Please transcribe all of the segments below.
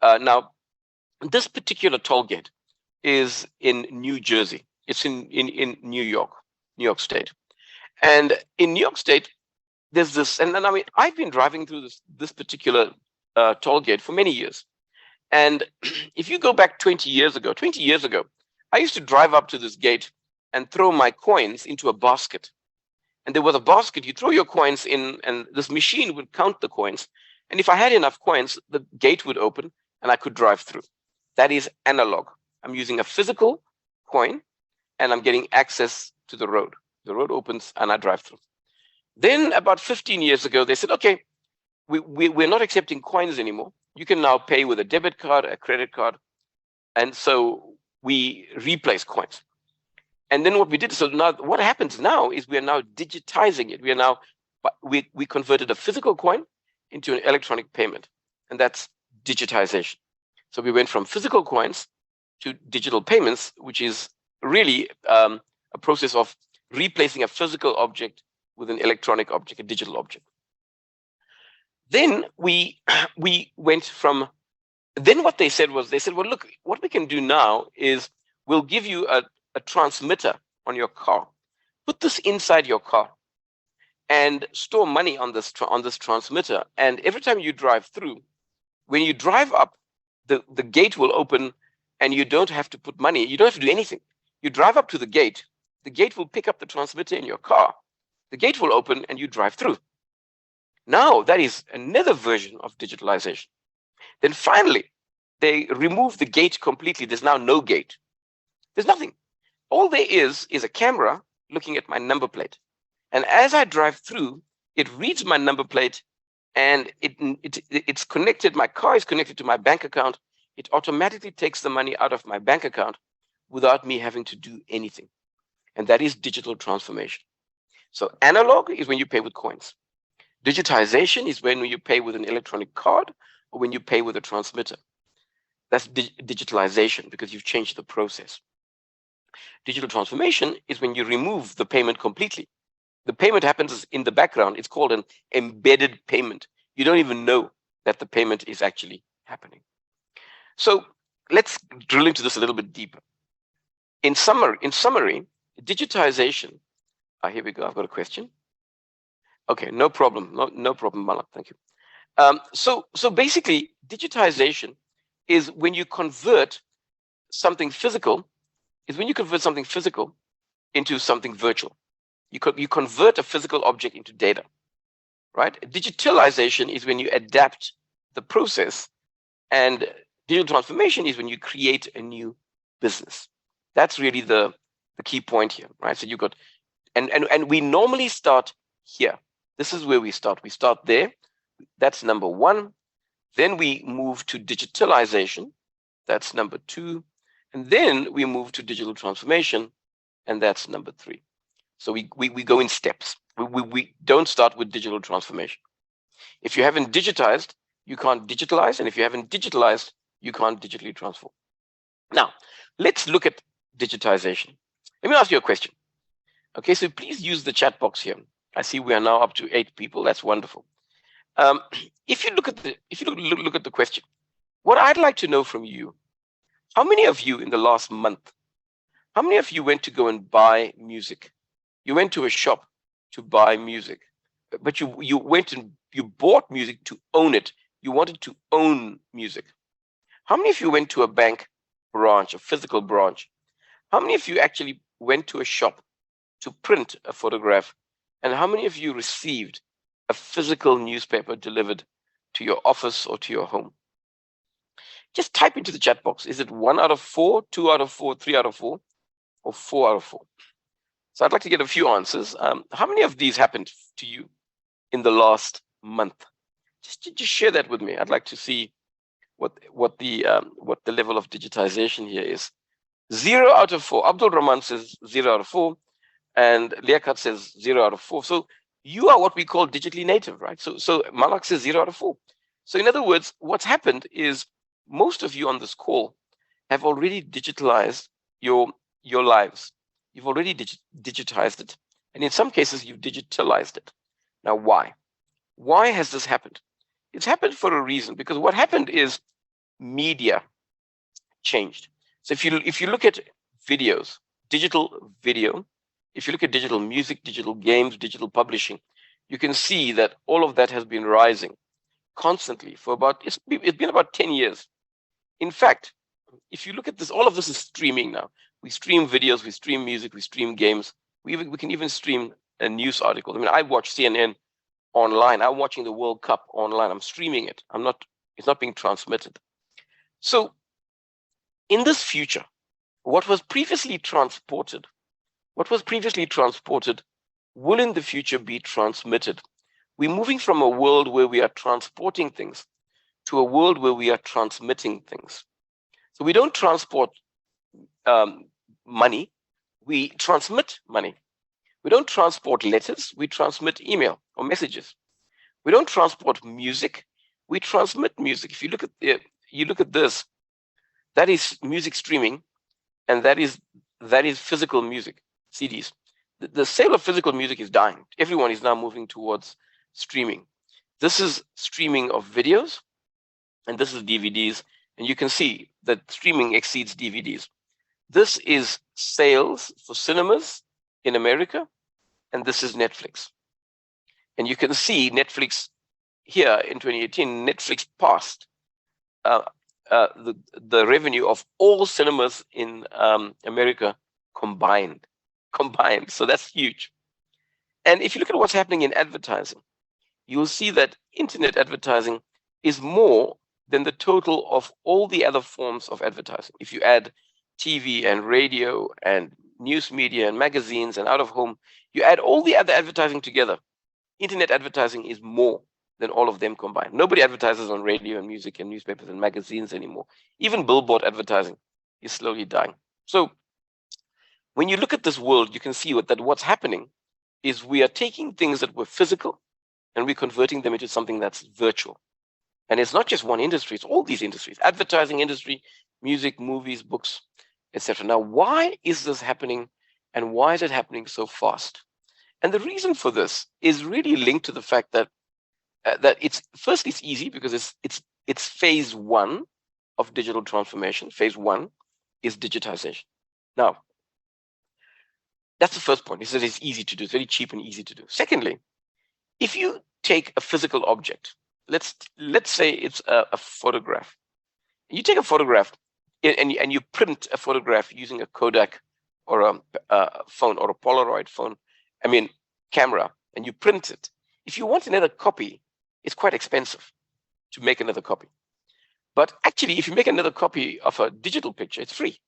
Now, this particular toll gate is in New Jersey. It's in New York State. And in New York State, there's this, and I mean, I've been driving through this particular toll gate for many years. And if you go back 20 years ago, I used to drive up to this gate and throw my coins into a basket. And there was a basket, you throw your coins in, and this machine would count the coins. And if I had enough coins, the gate would open and I could drive through. That is analog. I'm using a physical coin and I'm getting access to the road. The road opens and I drive through. Then about 15 years ago, they said, okay, we're not accepting coins anymore. You can now pay with a debit card, a credit card. And so we replace coins. And then what we did, so now what happens now is we are now digitizing it. We converted a physical coin into an electronic payment, and that's digitization. So we went from physical coins to digital payments, which is really a process of replacing a physical object with an electronic object, a digital object. Then we went from, then what they said, well, look, what we can do now is we'll give you a transmitter on your car. Put this inside your car and store money on this transmitter. And every time you drive through, when you drive up, the gate will open and you don't have to put money. You don't have to do anything. You drive up to the gate will pick up the transmitter in your car. The gate will open and you drive through. Now that is another version of digitalization. Then finally, they remove the gate completely. There's now no gate. There's nothing. All there is a camera looking at my number plate. And as I drive through, it reads my number plate and it's connected, my car is connected to my bank account. It automatically takes the money out of my bank account without me having to do anything. And that is digital transformation. So analog is when you pay with coins. Digitization is when you pay with an electronic card or when you pay with a transmitter. That's digitalization because you've changed the process. Digital transformation is when you remove the payment completely. The payment happens in the background. It's called an embedded payment. You don't even know that the payment is actually happening. So let's drill into this a little bit deeper. In summary, digitization. Here we go. I've got a question. Okay, no problem. No problem, Malak. Thank you. So basically, digitization is when you convert something physical. Is when you convert something physical into something virtual. You convert a physical object into data, right? Digitalization is when you adapt the process, and digital transformation is when you create a new business. That's really the key point here, right? So you got, and we normally start here. This is where we start. We start there. That's number one. Then we move to digitalization. That's number two. And then we move to digital transformation, and that's number three. So we go in steps. We don't start with digital transformation. If you haven't digitized, you can't digitalize. And if you haven't digitalized, you can't digitally transform. Now, let's look at digitization. Let me ask you a question. Okay, so please use the chat box here. I see we are now up to 8 people. That's wonderful. If you look at the question, what I'd like to know from you, how many of you in the last month, how many of you went to go and buy music? You went to a shop to buy music, but you went and you bought music to own it. You wanted to own music. How many of you went to a bank branch, a physical branch? How many of you actually went to a shop to print a photograph? And how many of you received a physical newspaper delivered to your office or to your home? Just type into the chat box. Is it 1 out of 4, 2 out of 4, 3 out of 4, or 4 out of 4? So I'd like to get a few answers. How many of these happened to you in the last month? Just share that with me. I'd like to see what the level of digitization here is. 0 out of 4. Abdul Rahman says 0 out of 4, and Liaquat says 0 out of 4. So you are what we call digitally native, right? So Malak says 0 out of 4. So in other words, what's happened is most of you on this call have already digitalized your lives. You've already digitized it. And in some cases, you've digitalized it. Now, why? Why has this happened? It's happened for a reason, because what happened is media changed. So if you look at videos, digital video, if you look at digital music, digital games, digital publishing, you can see that all of that has been rising constantly for about, it's been about 10 years. In fact, if you look at this, all of this is streaming now. We stream videos, we stream music, we stream games. We can even stream a news article. I mean, I watch CNN online. I'm watching the World Cup online. I'm streaming it. It's not being transmitted. So in this future, what was previously transported will in the future be transmitted. We're moving from a world where we are transporting things to a world where we are transmitting things. So we don't transport money, we transmit money. We don't transport letters, we transmit email or messages. We don't transport music, we transmit music. If you look at this, that is music streaming, and that is physical music, CDs. The sale of physical music is dying. Everyone is now moving towards streaming. This is streaming of videos, and this is DVDs, and you can see that streaming exceeds DVDs. This is sales for cinemas in America, and this is Netflix. And you can see Netflix here in 2018, Netflix passed the revenue of all cinemas in America combined. So that's huge. And if you look at what's happening in advertising, you'll see that internet advertising is more than the total of all the other forms of advertising. If you add TV and radio and news media and magazines and out of home, you add all the other advertising together, internet advertising is more than all of them combined. Nobody advertises on radio and music and newspapers and magazines anymore. Even billboard advertising is slowly dying. So when you look at this world, you can see that what's happening is we are taking things that were physical and we're converting them into something that's virtual. And it's not just one industry, it's all these industries, advertising industry, music, movies, books, etc. Now, why is this happening, and why is it happening so fast? And the reason for this is really linked to the fact that it's easy because it's phase one of digital transformation. Phase one is digitization. Now, that's the first point. Is that it's easy to do. It's very cheap and easy to do. Secondly, if you take a physical object, let's say it's a photograph. You take a photograph and you print a photograph using a Kodak or a phone or a Polaroid phone, camera, and you print it. If you want another copy, it's quite expensive to make another copy. But actually, if you make another copy of a digital picture, it's free.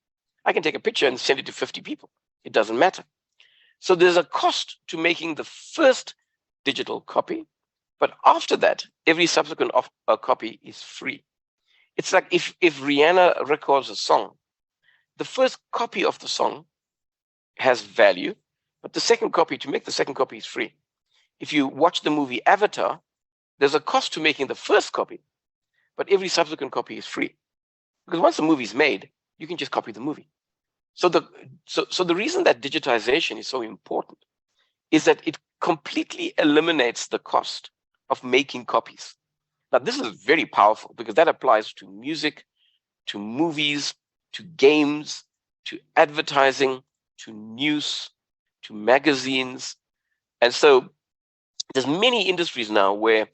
I can take a picture and send it to 50 people. It doesn't matter. So there's a cost to making the first digital copy, but after that, every subsequent copy is free. It's like if Rihanna records a song, the first copy of the song has value, but to make the second copy is free. If you watch the movie Avatar, there's a cost to making the first copy, but every subsequent copy is free. Because once the movie is made, you can just copy the movie. So the reason that digitization is so important is that it completely eliminates the cost of making copies. Now, this is very powerful because that applies to music, to movies, to games, to advertising, to news, to magazines. And so there's many industries now where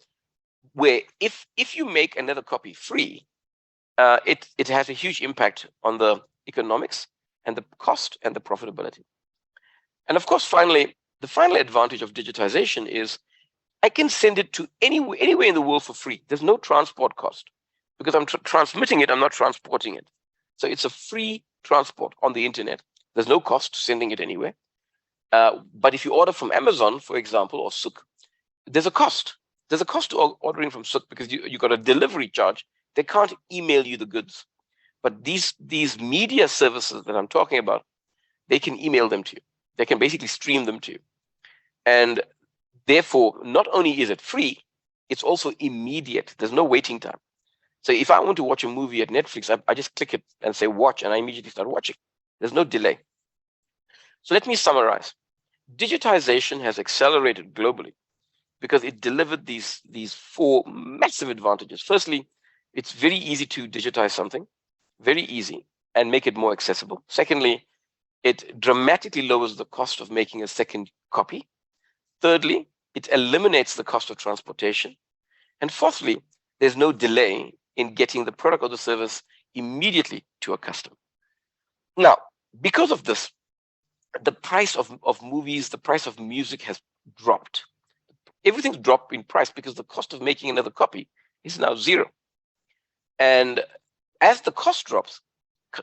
if you make another copy free, it has a huge impact on the economics and the cost and the profitability. And of course, finally, the final advantage of digitization is I can send it to anywhere in the world for free. There's no transport cost because I'm transmitting it, I'm not transporting it. So it's a free transport on the internet. There's no cost to sending it anywhere. But if you order from Amazon, for example, or Souk, there's a cost. There's a cost to ordering from Souk because you got a delivery charge. They can't email you the goods. But these media services that I'm talking about, they can email them to you. They can basically stream them to you. And therefore, not only is it free, it's also immediate. There's no waiting time. So if I want to watch a movie at Netflix, I just click it and say watch, and I immediately start watching. There's no delay. So let me summarize. Digitization has accelerated globally because it delivered these four massive advantages. Firstly, It's very easy to digitize something, very easy, and make it more accessible. Secondly, it dramatically lowers the cost of making a second copy. Thirdly, it eliminates the cost of transportation. And fourthly, there's no delay in getting the product or the service immediately to a customer. Now, because of this, the price of movies, the price of music has dropped. Everything's dropped in price because the cost of making another copy is now zero. And as the cost drops,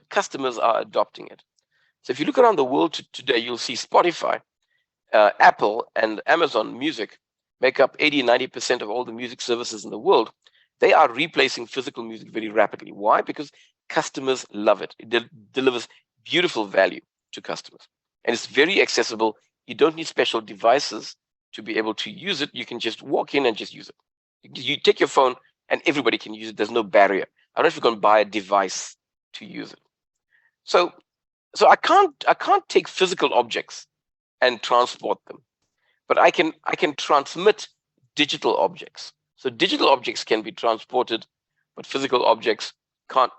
customers are adopting it. So if you look around the world today, you'll see Spotify, Apple, and Amazon Music make up 80-90% of all the music services in the world. They are replacing physical music very rapidly. Why? Because customers love it. It delivers beautiful value to customers. And it's very accessible. You don't need special devices to be able to use it. You can just walk in and just use it. You take your phone and everybody can use it. There's no barrier. I don't know if you're going to buy a device to use it. So I can't take physical objects and transport them, but I can transmit digital objects. So digital objects can be transported, but physical objects can't.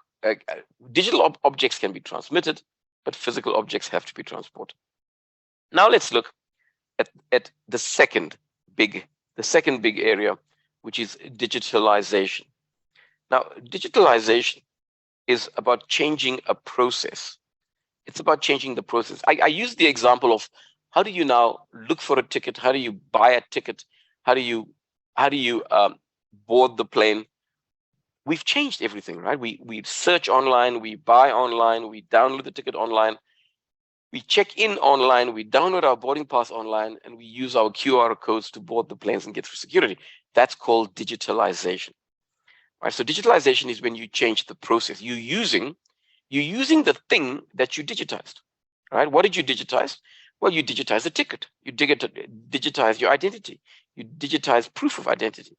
Digital objects can be transmitted, but physical objects have to be transported. Now let's look at the second big area, which is digitalization. Now, digitalization is about changing a process. It's about changing the process. I use the example of how do you now look for a ticket? How do you buy a ticket? How do you board the plane? We've changed everything, right? We search online, we buy online, we download the ticket online, we check in online, we download our boarding pass online, and we use our QR codes to board the planes and get through security. That's called digitalization. Right? So digitalization is when you change the process. You're using the thing that you digitized. Right? What did you digitize? Well, you digitize the ticket. You digitize your identity. You digitize proof of identity.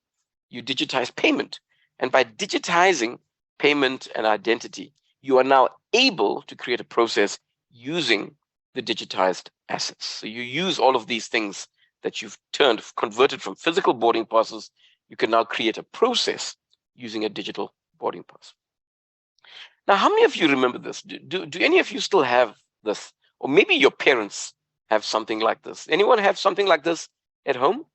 You digitize payment. And by digitizing payment and identity, you are now able to create a process using the digitized assets. So you use all of these things that you've converted from physical boarding passes. You can now create a process using a digital boarding pass. Now, how many of you remember this? Do any of you still have this? Or maybe your parents have something like this. Anyone have something like this at home?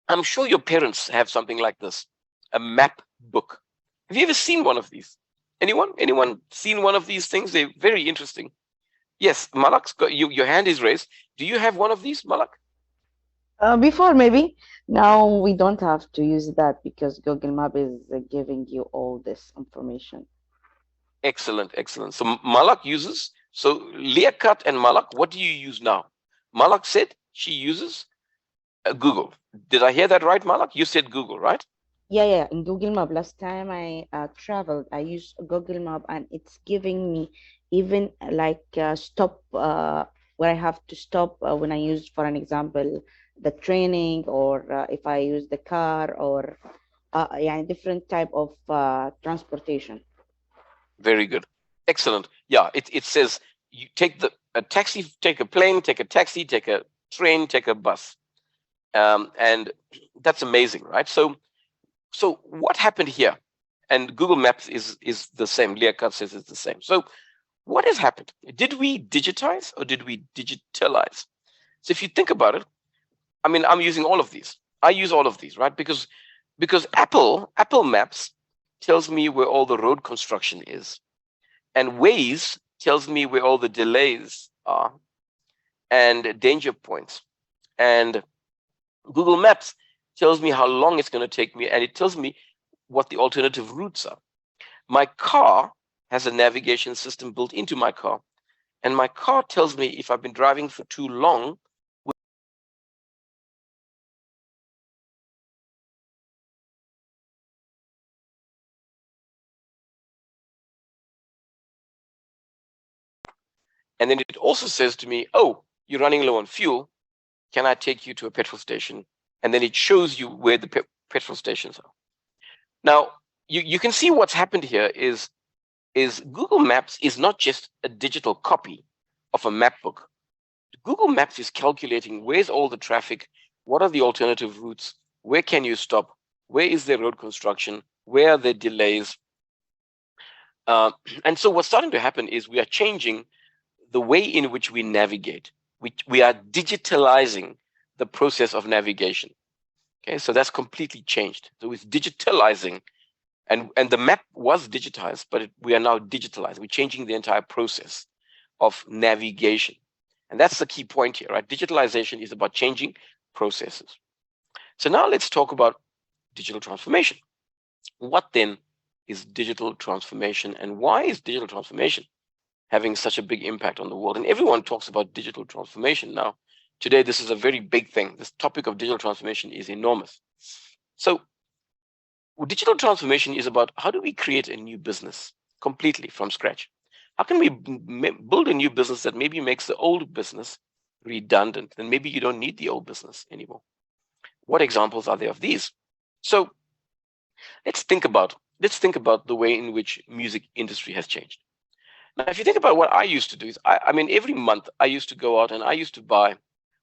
I'm sure your parents have something like this, a map book. Have you ever seen one of these? Anyone seen one of these things? They're very interesting. Yes, Malak's got your hand is raised. Do you have one of these, Malak? Before maybe. Now we don't have to use that because Google Map is giving you all this information. Excellent, excellent. So Malak uses, so Liaquat and Malak, what do you use now? Malak said she uses Google. Did I hear that right, Malak? You said Google, right? Yeah. In Google Map, last time I traveled, I used Google Map, and it's giving me even like stop where I have to stop when I used, for an example, the training, or if I use the car, or yeah, different type of transportation. Very good. Excellent. Yeah, it says you take a taxi, take a plane, take a taxi, take a train, take a bus. And that's amazing, right? So what happened here? And Google Maps is the same. Liaquat says it's the same. So what has happened? Did we digitize or did we digitalize? So if you think about it, I mean, I'm using all of these. I use all of these, right? Because Apple Maps tells me where all the road construction is, and Waze tells me where all the delays are and danger points, and Google Maps tells me how long it's going to take me, and it tells me what the alternative routes are. My car has a navigation system built into my car, and my car tells me if I've been driving for too long. And then it also says to me, oh, you're running low on fuel. Can I take you to a petrol station? And then it shows you where the petrol stations are. Now, you can see what's happened here is Google Maps is not just a digital copy of a map book. Google Maps is calculating where's all the traffic, what are the alternative routes, where can you stop, Where is there road construction? Where are there delays? And so what's starting to happen is we are changing the way in which we navigate. We are digitalizing the process of navigation. Okay, so that's completely changed. So it's digitalizing, and the map was digitized, but we are now digitalized. We're changing the entire process of navigation. And that's the key point here, right? Digitalization is about changing processes. So now let's talk about digital transformation. What then is digital transformation, and why is digital transformation having such a big impact on the world? And everyone talks about digital transformation now. Today, this is a very big thing. This topic of digital transformation is enormous. So digital transformation is about how do we create a new business completely from scratch? How can we build a new business that maybe makes the old business redundant? And maybe you don't need the old business anymore. What examples are there of these? So let's think about the way in which music industry has changed. Now, if you think about what I used to do, is I mean, every month I used to go out and I used to buy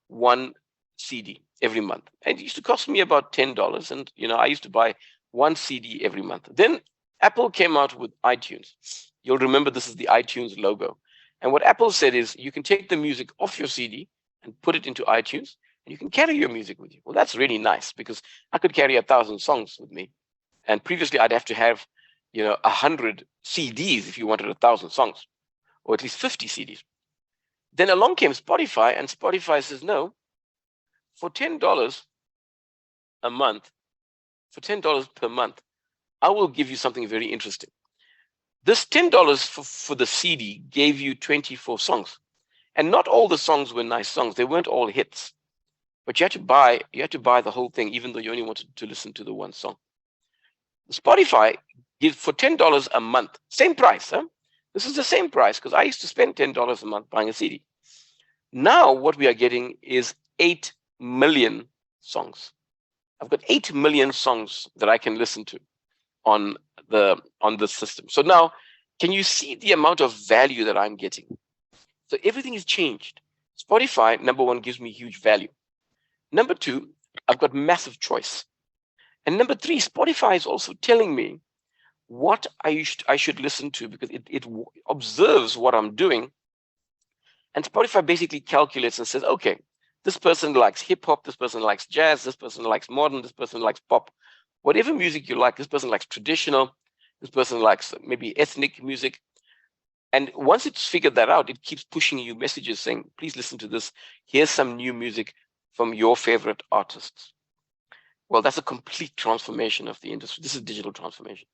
one CD every month. And it used to cost me about $10. And, I used to buy one CD every month. Then Apple came out with iTunes. You'll remember this is the iTunes logo. And what Apple said is you can take the music off your CD and put it into iTunes, and you can carry your music with you. Well, that's really nice because I could carry 1,000 songs with me. And previously I'd have to have, 100 CDs if you wanted 1,000 songs, or at least 50 CDs. Then along came Spotify, and Spotify says, no, for $10 a month, for $10 per month, I will give you something very interesting. This $10 for the CD gave you 24 songs. And not all the songs were nice songs. They weren't all hits. But you had to buy the whole thing, even though you only wanted to listen to the one song. Spotify gives for $10 a month, same price. This is the same price because I used to spend $10 a month buying a CD. Now what we are getting is 8 million songs. I've got 8 million songs that I can listen to on the system. So now, can you see the amount of value that I'm getting? So everything has changed. Spotify, number one, gives me huge value. Number two, I've got massive choice. And number three, Spotify is also telling me what I should listen to because it observes what I'm doing. And Spotify basically calculates and says, okay, this person likes hip hop, this person likes jazz, this person likes modern, this person likes pop. Whatever music you like, this person likes traditional, this person likes maybe ethnic music. And once it's figured that out, it keeps pushing you messages saying, please listen to this. Here's some new music from your favorite artists. Well, that's a complete transformation of the industry. This is digital transformation.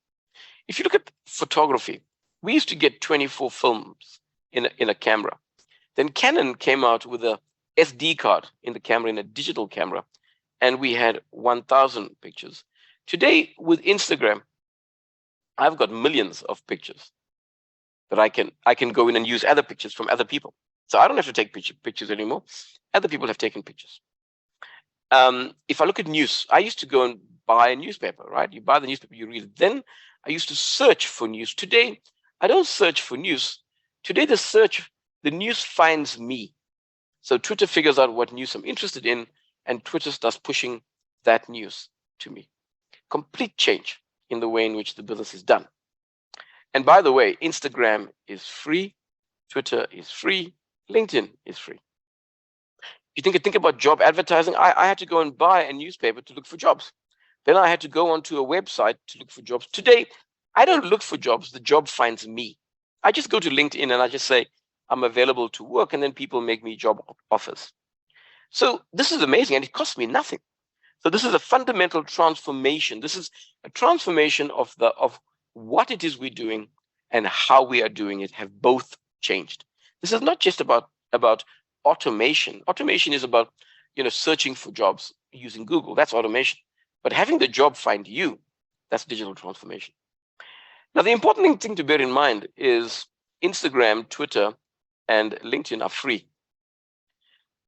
If you look at photography, we used to get 24 films in a camera. Then Canon came out with a SD card in the camera, in a digital camera, and we had 1,000 pictures. Today, with Instagram, I've got millions of pictures that I can go in and use other pictures from other people. So I don't have to take pictures anymore. Other people have taken pictures. If I look at news, I used to go and buy a newspaper, right? You buy the newspaper, you read it. Then I used to search for news. Today, I don't search for news. Today, the news finds me. So Twitter figures out what news I'm interested in, and Twitter starts pushing that news to me. Complete change in the way in which the business is done. And by the way, Instagram is free, Twitter is free, LinkedIn is free. You think about job advertising. I had to go and buy a newspaper to look for jobs. Then I had to go onto a website to look for jobs. Today, I don't look for jobs. The job finds me. I just go to LinkedIn and I just say, I'm available to work, and then people make me job offers. So this is amazing, and it costs me nothing. So this is a fundamental transformation. This is a transformation of what it is we're doing and how we are doing it have both changed. This is not just about automation. Automation is about searching for jobs using Google. That's automation. But having the job find you, that's digital transformation. Now, the important thing to bear in mind is Instagram, Twitter, and LinkedIn are free.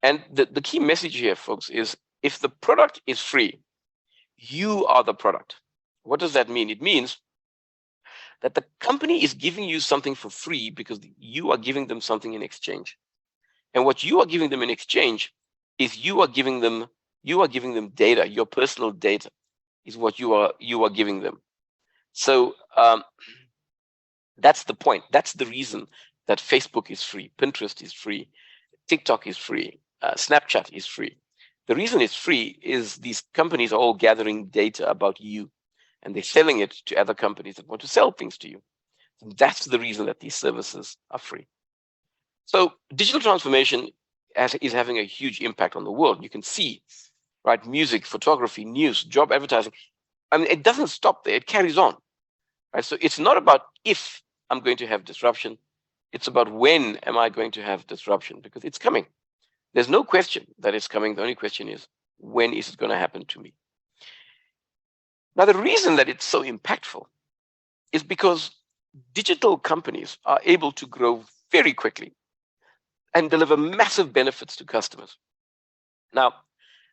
And the key message here, folks, is if the product is free, you are the product. What does that mean? It means that the company is giving you something for free because you are giving them something in exchange. And what you are giving them in exchange is you are giving them data, your personal data. is what you are giving them. So that's the point. That's the reason that Facebook is free, Pinterest is free, TikTok is free, Snapchat is free. The reason it's free is these companies are all gathering data about you, and they're selling it to other companies that want to sell things to you. That's the reason that these services are free. So digital transformation is having a huge impact on the world. You can see, right, music, photography, news, job advertising. I mean, it doesn't stop there, it carries on. Right? So it's not about if I'm going to have disruption, it's about when am I going to have disruption, because it's coming. There's no question that it's coming. The only question is, when is it going to happen to me? Now, the reason that it's so impactful is because digital companies are able to grow very quickly and deliver massive benefits to customers. Now,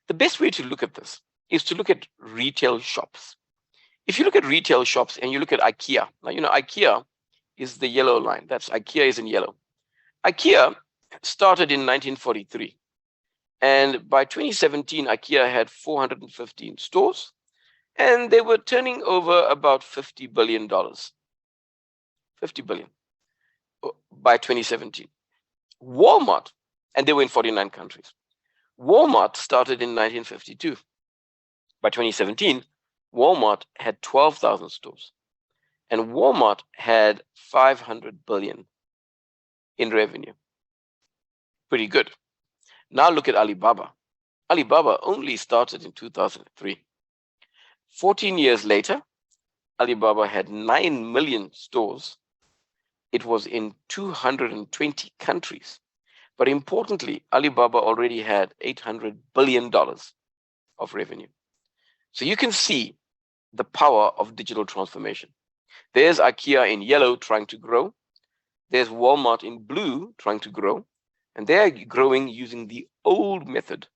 the best way to look at this is to look at retail shops. If you look at retail shops and you look at IKEA, now, you know, IKEA is the yellow line. That's IKEA is in yellow. IKEA started in 1943. And by 2017, IKEA had 415 stores, and they were turning over about $50 billion. 50 billion by 2017. Walmart, and they were in 49 countries. Walmart started in 1952. By 2017, Walmart had 12,000 stores, and Walmart had 500 billion in revenue. Pretty good. Now look at Alibaba. Alibaba only started in 2003. 14 years later, Alibaba had 9 million stores. It was in 220 countries. But importantly, Alibaba already had $800 billion of revenue. So you can see the power of digital transformation. There's IKEA in yellow trying to grow. There's Walmart in blue trying to grow. And they're growing using the old method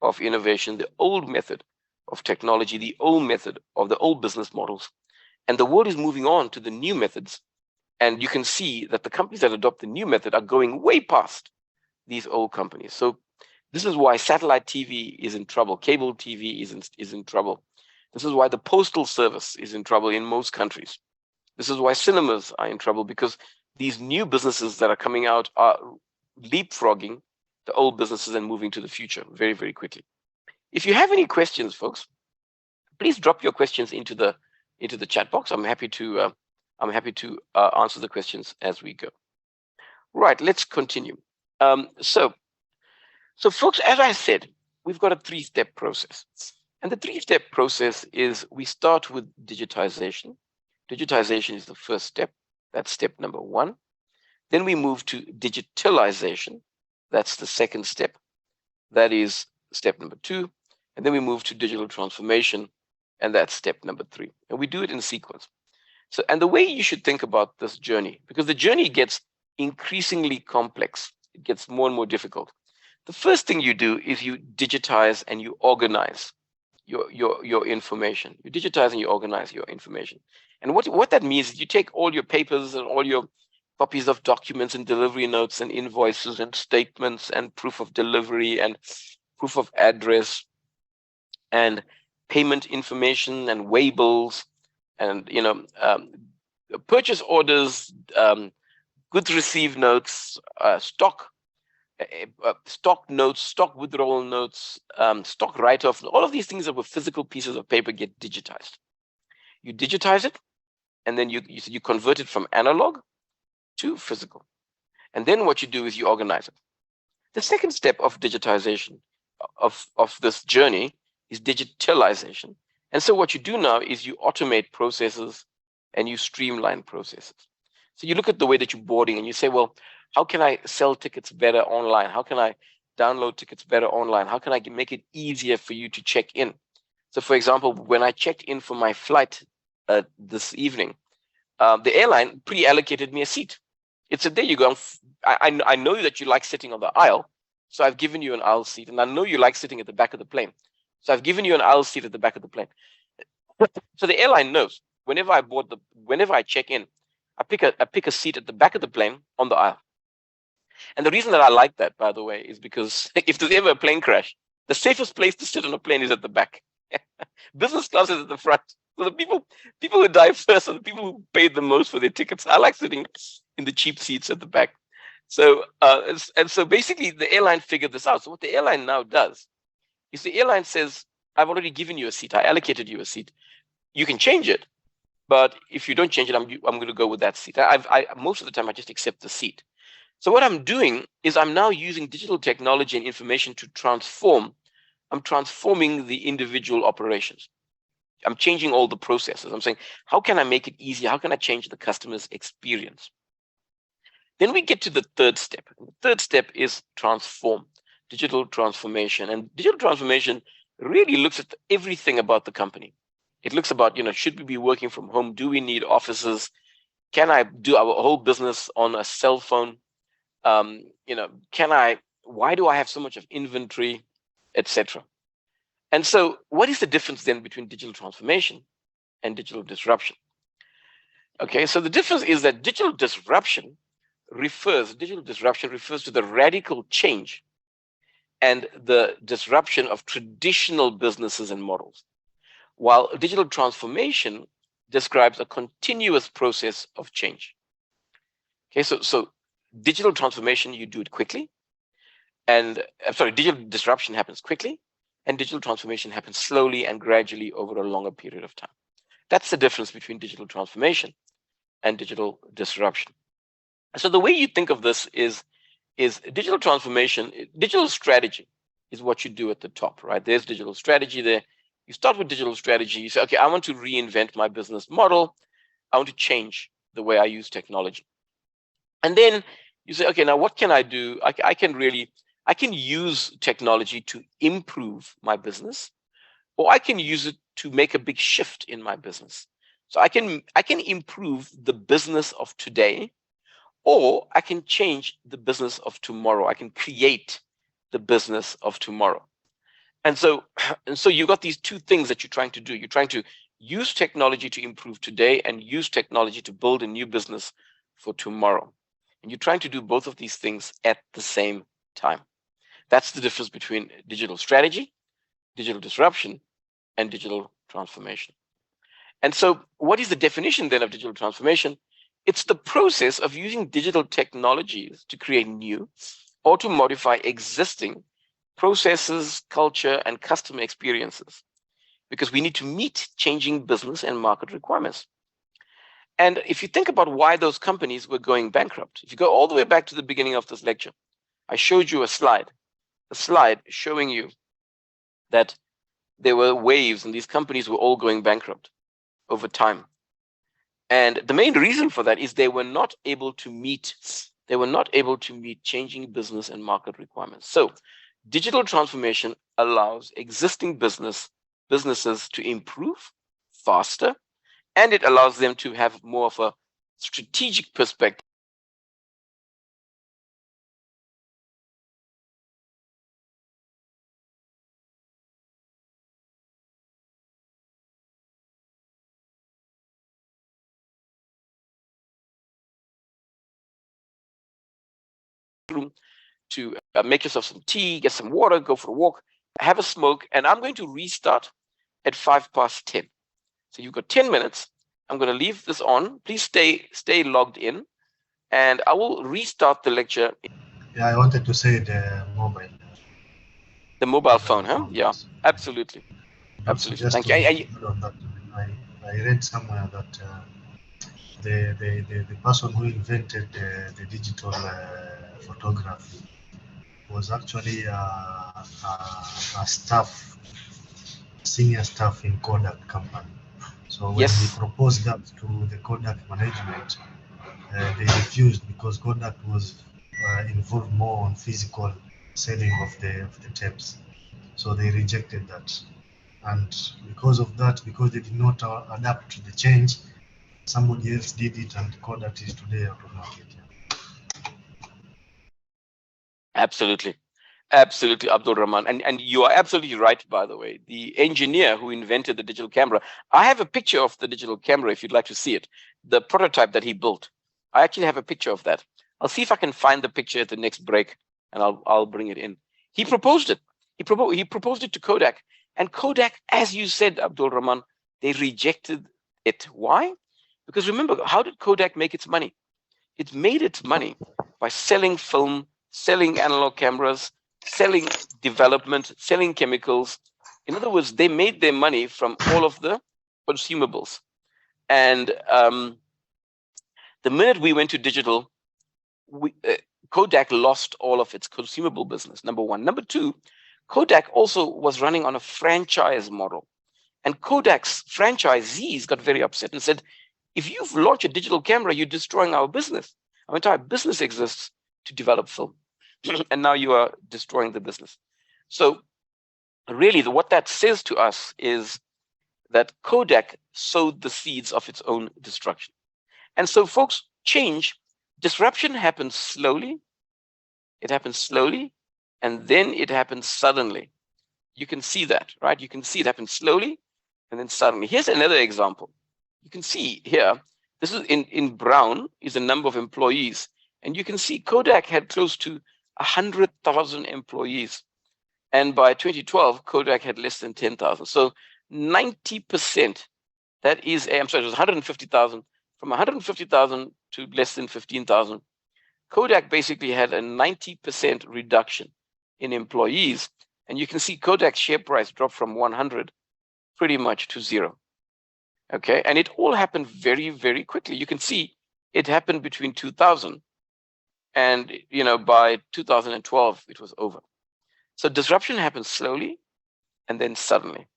of innovation, the old method of technology, the old method of the old business models. And the world is moving on to the new methods. And you can see that the companies that adopt the new method are going way past these old companies. So this is why satellite TV is in trouble. Cable TV is in trouble. This is why the postal service is in trouble in most countries. This is why cinemas are in trouble, because these new businesses that are coming out are leapfrogging the old businesses and moving to the future very, very quickly. If you have any questions, folks, please drop your questions into the chat box. I'm happy to answer the questions as we go. Right, let's continue. So folks, as I said, we've got a three-step process. And the three-step process is we start with digitization. Digitization is the first step. That's step number one. Then we move to digitalization. That's the second step. That is step number two. And then we move to digital transformation, and that's step number three. And we do it in sequence. So, and the way you should think about this journey, because the journey gets increasingly complex, it gets more and more difficult. The first thing you do is you digitize and you organize your information. You digitize and you organize your information. And what that means is you take all your papers and all your copies of documents and delivery notes and invoices and statements and proof of delivery and proof of address and payment information and waybills and purchase orders, goods received notes, stock notes, stock withdrawal notes, stock write-off. All of these things that were physical pieces of paper get digitized. You digitize it, and then you convert it from analog to physical. And then what you do is you organize it. The second step of digitization of this journey is digitalization. And so what you do now is you automate processes and you streamline processes. So you look at the way that you're boarding and you say, well, how can I sell tickets better online? How can I download tickets better online? How can I make it easier for you to check in? So for example, when I checked in for my flight this evening, the airline pre-allocated me a seat. It said, there you go. I know that you like sitting on the aisle, so I've given you an aisle seat. And I know you like sitting at the back of the plane, so I've given you an aisle seat at the back of the plane. So the airline knows whenever I check in, I pick a seat at the back of the plane on the aisle. And the reason that I like that, by the way, is because if there's ever a plane crash, the safest place to sit on a plane is at the back. Business class is at the front. So the people who die first are the people who paid the most for their tickets. I like sitting in the cheap seats at the back. So and so basically the airline figured this out. So what the airline now does is the airline says, I've already given you a seat. I allocated you a seat. You can change it, but if you don't change it, I'm going to go with that seat. Most of the time I just accept the seat. So what I'm doing is I'm now using digital technology and information to transform. I'm transforming the individual operations. I'm changing all the processes. I'm saying, how can I make it easier? How can I change the customer's experience? Then we get to the third step. The third step is transform, digital transformation. And digital transformation really looks at everything about the company. It looks about, should we be working from home? Do we need offices? Can I do our whole business on a cell phone? Why do I have so much of inventory, etc.? And so what is the difference then between digital transformation and digital disruption? Okay, so the difference is that digital disruption refers to the radical change and the disruption of traditional businesses and models, while digital transformation describes a continuous process of change. Okay, so digital transformation, you do it quickly, and digital disruption happens quickly, and digital transformation happens slowly and gradually over a longer period of time. That's the difference between digital transformation and digital disruption. So the way you think of this is digital transformation, digital strategy is what you do at the top, right? There's digital strategy there. You start with digital strategy. You say, okay, I want to reinvent my business model. I want to change the way I use technology. And then you say, okay, now what can I do? I can use technology to improve my business, or I can use it to make a big shift in my business. So I can improve the business of today, or I can change the business of tomorrow. I can create the business of tomorrow. And so you got these two things that you're trying to do. You're trying to use technology to improve today and use technology to build a new business for tomorrow. And you're trying to do both of these things at the same time. That's the difference between digital strategy, digital disruption, and digital transformation. And so what is the definition then of digital transformation? It's the process of using digital technologies to create new or to modify existing processes, culture, and customer experiences, because we need to meet changing business and market requirements. And if you think about why those companies were going bankrupt, if you go all the way back to the beginning of this lecture, I showed you a slide showing you that there were waves and these companies were all going bankrupt over time. And the main reason for that is they were not able to meet changing business and market requirements. So digital transformation allows existing businesses to improve faster, and it allows them to have more of a strategic perspective to make yourself some tea, get some water, go for a walk, have a smoke, and I'm going to restart at 10:05. So you've got 10 minutes. I'm going to leave this on. Please stay logged in, and I will restart the lecture. Yeah, I wanted to say the mobile. The mobile phone, huh? Yeah, absolutely. Absolutely. Just Thank to you. add on that, I read somewhere that the person who invented the digital photography was actually a senior staff in Kodak company. So when he Yes. proposed that to the Kodak management, they refused because Kodak was involved more on physical selling of the tapes. So they rejected that. And because of that, because they did not adapt to the change, somebody else did it, and Kodak is today out of market. Yeah. Absolutely. Absolutely, Abdul Rahman. And you are absolutely right, by the way. The engineer who invented the digital camera, I have a picture of the digital camera if you'd like to see it, the prototype that he built. I actually have a picture of that. I'll see if I can find the picture at the next break, and I'll bring it in. He proposed it. He proposed it to Kodak, And Kodak, as you said, Abdul Rahman, they rejected it. Why? Because remember, how did Kodak make its money? It made its money by selling film, selling analog cameras, selling development, selling chemicals. In other words, they made their money from all of the consumables. And the minute we went to digital, Kodak lost all of its consumable business, number one. Number two, Kodak also was running on a franchise model. And Kodak's franchisees got very upset and said, if you've launched a digital camera, you're destroying our business. Our entire business exists to develop film. And now you are destroying the business. So really, what that says to us is that Kodak sowed the seeds of its own destruction. And so, folks, disruption happens slowly. It happens slowly, and then it happens suddenly. You can see that, right? You can see it happen slowly, and then suddenly. Here's another example. You can see here, this is in brown, is the number of employees. And you can see Kodak had close to 100,000 employees. And by 2012, Kodak had less than 10,000. So 90%, that is, I'm sorry, it was 150,000. From 150,000 to less than 15,000, Kodak basically had a 90% reduction in employees. And you can see Kodak's share price dropped from 100 pretty much to zero. Okay, and it all happened very, very quickly. You can see it happened between 2000 and, by 2012, it was over. So disruption happens slowly and then suddenly.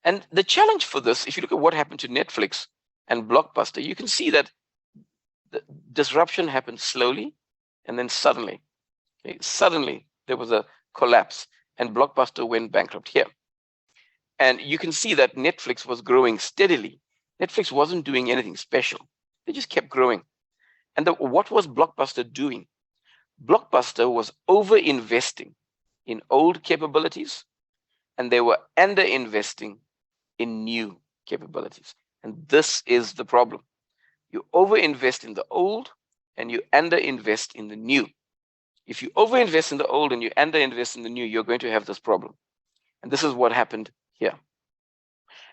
And the challenge for this, if you look at what happened to Netflix and Blockbuster, you can see that the disruption happened slowly and then suddenly. Okay? Suddenly, there was a collapse and Blockbuster went bankrupt here. And you can see that Netflix was growing steadily. Netflix wasn't doing anything special. They just kept growing. And what was Blockbuster doing? Blockbuster was over-investing in old capabilities, and they were under-investing in new capabilities. And this is the problem. You over-invest in the old, and you under-invest in the new. If you over-invest in the old and you under-invest in the new, you're going to have this problem. And this is what happened here.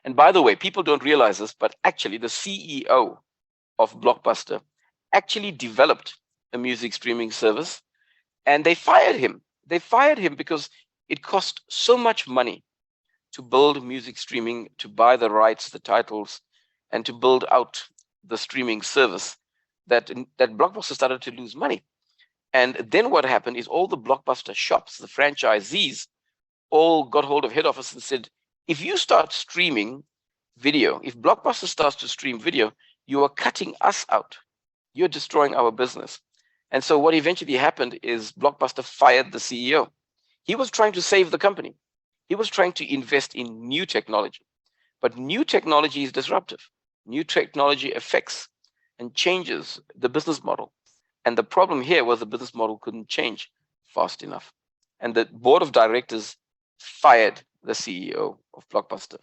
And by the way, people don't realize this, but actually the CEO of Blockbuster actually developed a music streaming service, and they fired him. They fired him because it cost so much money to build music streaming, to buy the rights, the titles, and to build out the streaming service that Blockbuster started to lose money. And then what happened is all the Blockbuster shops, the franchisees, all got hold of head office and said, if you start streaming video, if Blockbuster starts to stream video, you are cutting us out. You're destroying our business. And so what eventually happened is Blockbuster fired the CEO. He was trying to save the company. He was trying to invest in new technology. But new technology is disruptive. New technology affects and changes the business model. And the problem here was the business model couldn't change fast enough. And the board of directors fired the CEO of Blockbuster,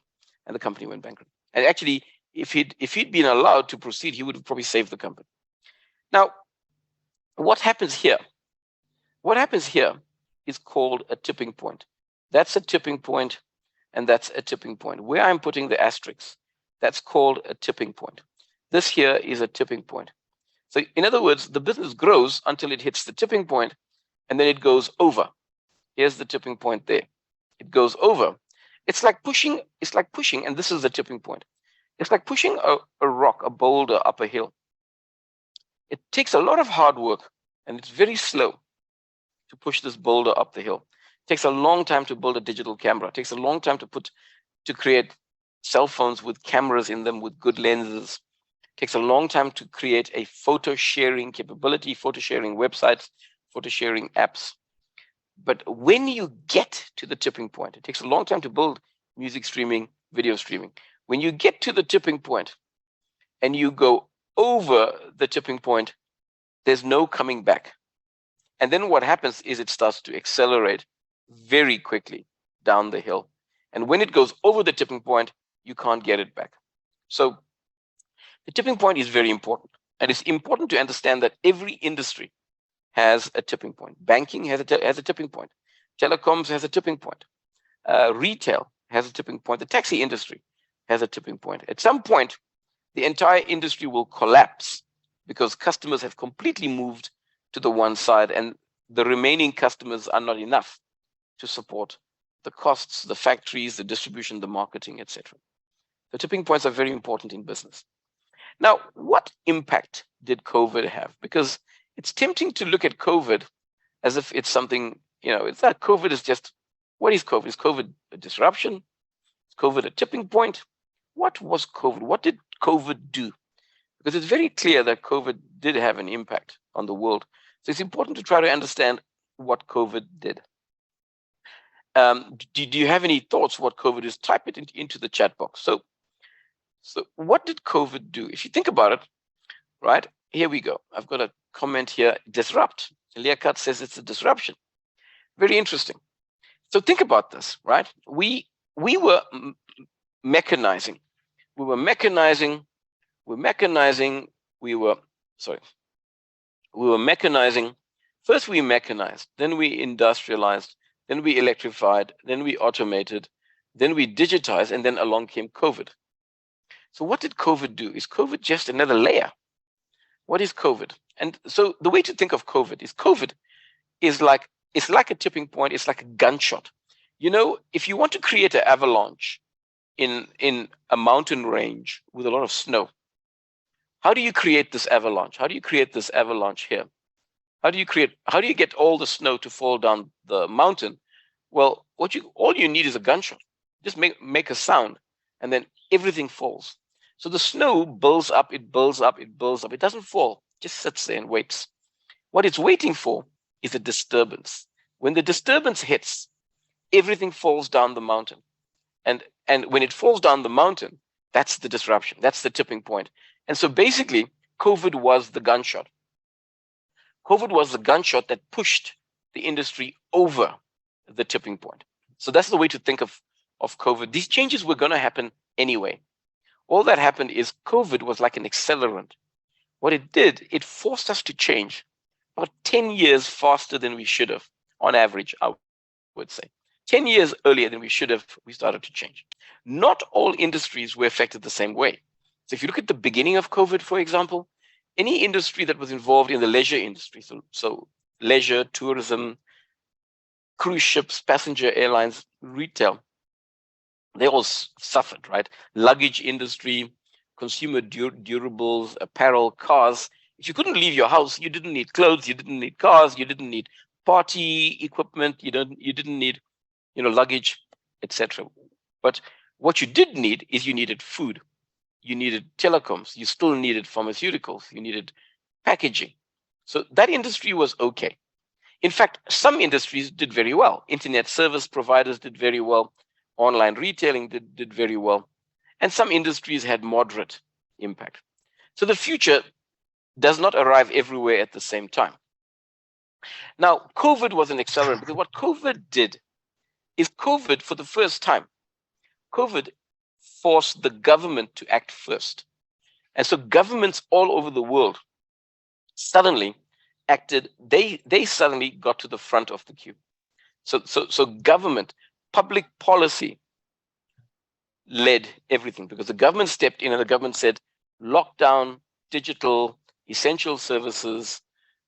and the company went bankrupt. And actually, if he'd been allowed to proceed, he would have probably saved the company. Now, what happens here? What happens here is called a tipping point. That's a tipping point, and that's a tipping point. Where I'm putting the asterisks, that's called a tipping point. This here is a tipping point. So in other words, the business grows until it hits the tipping point, and then it goes over. Here's the tipping point there. It goes over. It's like pushing, and this is the tipping point. It's like pushing a rock, a boulder up a hill. It takes a lot of hard work, and it's very slow to push this boulder up the hill. It takes a long time to build a digital camera. It takes a long time to create cell phones with cameras in them with good lenses. It takes a long time to create a photo sharing capability, photo sharing websites, photo sharing apps. But when you get to the tipping point, it takes a long time to build music streaming, video streaming. When you get to the tipping point and you go over the tipping point, there's no coming back. And then what happens is it starts to accelerate very quickly down the hill. And when it goes over the tipping point, you can't get it back. So the tipping point is very important. And it's important to understand that every industry has a tipping point. Banking has a tipping point. Telecoms has a tipping point. Retail has a tipping point. The taxi industry has a tipping point. At some point, the entire industry will collapse because customers have completely moved to the one side, and the remaining customers are not enough to support the costs, the factories, the distribution, the marketing, etc. The tipping points are very important in business. Now, what impact did COVID have? Because it's tempting to look at COVID as if it's something, it's that COVID is just, what is COVID? Is COVID a disruption? Is COVID a tipping point? What was COVID? What did COVID do? Because it's very clear that COVID did have an impact on the world. So it's important to try to understand what COVID did. Do you have any thoughts what COVID is? Type it into the chat box. So what did COVID do? If you think about it, right, here we go. I've got a comment here, disrupt. Liaquat says it's a disruption. Very interesting. So think about this, right? We were mechanizing. We were mechanizing. We were mechanizing. First we mechanized, then we industrialized, then we electrified, then we automated, then we digitized, and then along came COVID. So what did COVID do? Is COVID just another layer? What is COVID? And so the way to think of COVID is like, it's like a tipping point. It's like a gunshot. If you want to create an avalanche in a mountain range with a lot of snow, how do you create this avalanche? How do you create this avalanche here? How do you get all the snow to fall down the mountain? Well, all you need is a gunshot. Just make a sound, and then everything falls. So the snow builds up, it builds up, it builds up. It doesn't fall, just sits there and waits. What it's waiting for is a disturbance. When the disturbance hits, everything falls down the mountain. And when it falls down the mountain, that's the disruption. That's the tipping point. And so basically, COVID was the gunshot. COVID was the gunshot that pushed the industry over the tipping point. So that's the way to think of COVID. These changes were going to happen anyway. All that happened is COVID was like an accelerant. What it did, it forced us to change about 10 years faster than we should have, on average, I would say. 10 years earlier than we should have, we started to change. Not all industries were affected the same way. So if you look at the beginning of COVID, for example, any industry that was involved in the leisure industry, so leisure, tourism, cruise ships, passenger airlines, retail, they all suffered, right? Luggage industry, consumer durables, apparel, cars. If you couldn't leave your house, you didn't need clothes, you didn't need cars, you didn't need party equipment, you didn't need, luggage, etc. But what you did need is you needed food, you needed telecoms, you still needed pharmaceuticals, you needed packaging. So that industry was okay. In fact, some industries did very well. Internet service providers did very well. Online retailing did very well. And some industries had moderate impact. So the future does not arrive everywhere at the same time. Now, COVID was an accelerant because what COVID did is COVID, for the first time, COVID forced the government to act first. And so governments all over the world suddenly acted, they suddenly got to the front of the queue. So government, public policy led everything because the government stepped in and the government said, lockdown, digital, essential services,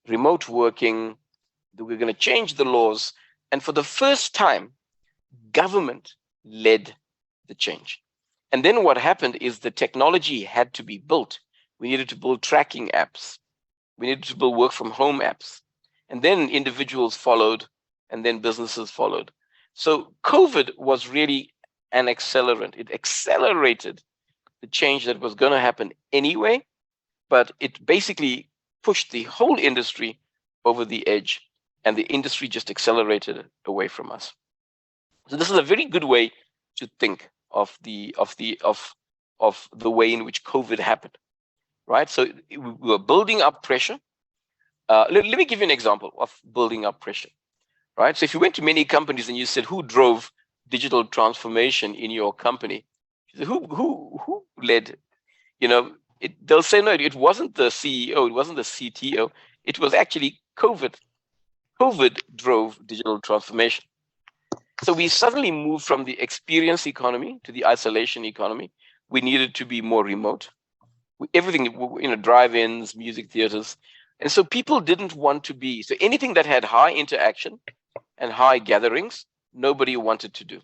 remote working, we're going to change the laws. And for the first time, government led the change. And then what happened is the technology had to be built. We needed to build tracking apps. We needed to build work from home apps. And then individuals followed, and then businesses followed. So COVID was really an accelerant. It accelerated the change that was going to happen anyway, but it basically pushed the whole industry over the edge, and the industry just accelerated away from us. So this is a very good way to think of the way in which COVID happened, right? So we were building up pressure. Let me give you an example of building up pressure, right? So if you went to many companies and you said, who drove digital transformation in your company? Who led? They'll say, no, it wasn't the CEO, it wasn't the CTO. It was actually COVID. COVID drove digital transformation. So we suddenly moved from the experience economy to the isolation economy. We needed to be more remote. Everything, drive-ins, music theaters. And so people didn't want to be, so anything that had high interaction and high gatherings, nobody wanted to do.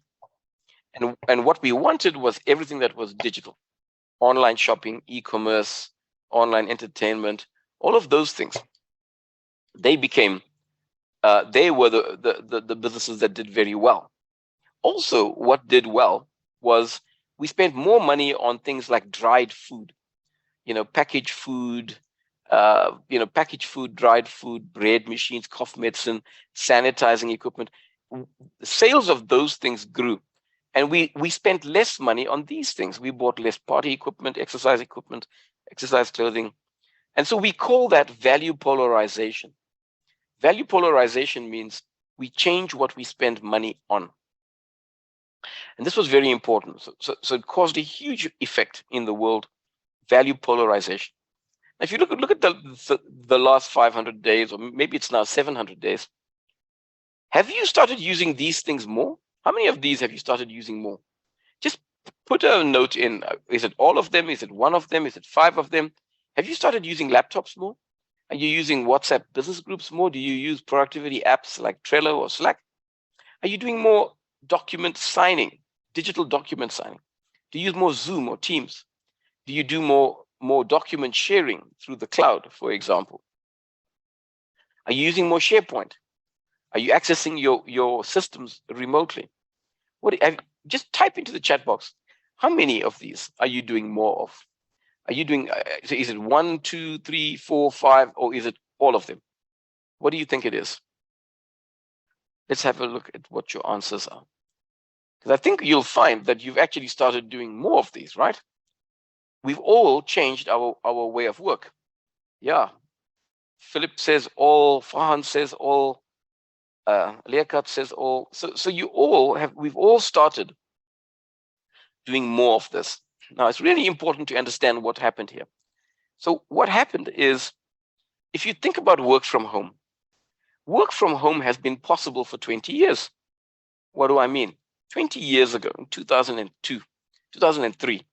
And what we wanted was everything that was digital, online shopping, e-commerce, online entertainment, all of those things. They became, they were the businesses that did very well. Also, what did well was we spent more money on things like dried food, packaged food, dried food, bread machines, cough medicine, sanitizing equipment. Sales of those things grew. And we spent less money on these things. We bought less party equipment, exercise clothing. And so we call that value polarization. Value polarization means we change what we spend money on. And this was very important. So it caused a huge effect in the world, value polarization. Now, if you look at the last 500 days, or maybe it's now 700 days, have you started using these things more? How many of these have you started using more? Just put a note in. Is it all of them? Is it one of them? Is it 5 of them? Have you started using laptops more? Are you using WhatsApp business groups more? Do you use productivity apps like Trello or Slack? Are you doing more document signing, digital document signing? Do you use more Zoom or Teams? Do you do more document sharing through the cloud, for example? Are you using more SharePoint? Are you accessing your systems remotely? Just type into the chat box, how many of these are you doing more of? Are you doing, is it 1, 2, 3, 4, 5, or is it all of them? What do you think it is? Let's have a look at what your answers are. Because I think you'll find that you've actually started doing more of these, right? We've all changed our way of work. Yeah. Philip says all, Fahan says all, Leakat says all. So we've all started doing more of this. Now, it's really important to understand what happened here. So what happened is, if you think about work from home has been possible for 20 years. What do I mean? 20 years ago, in 2002, 2003,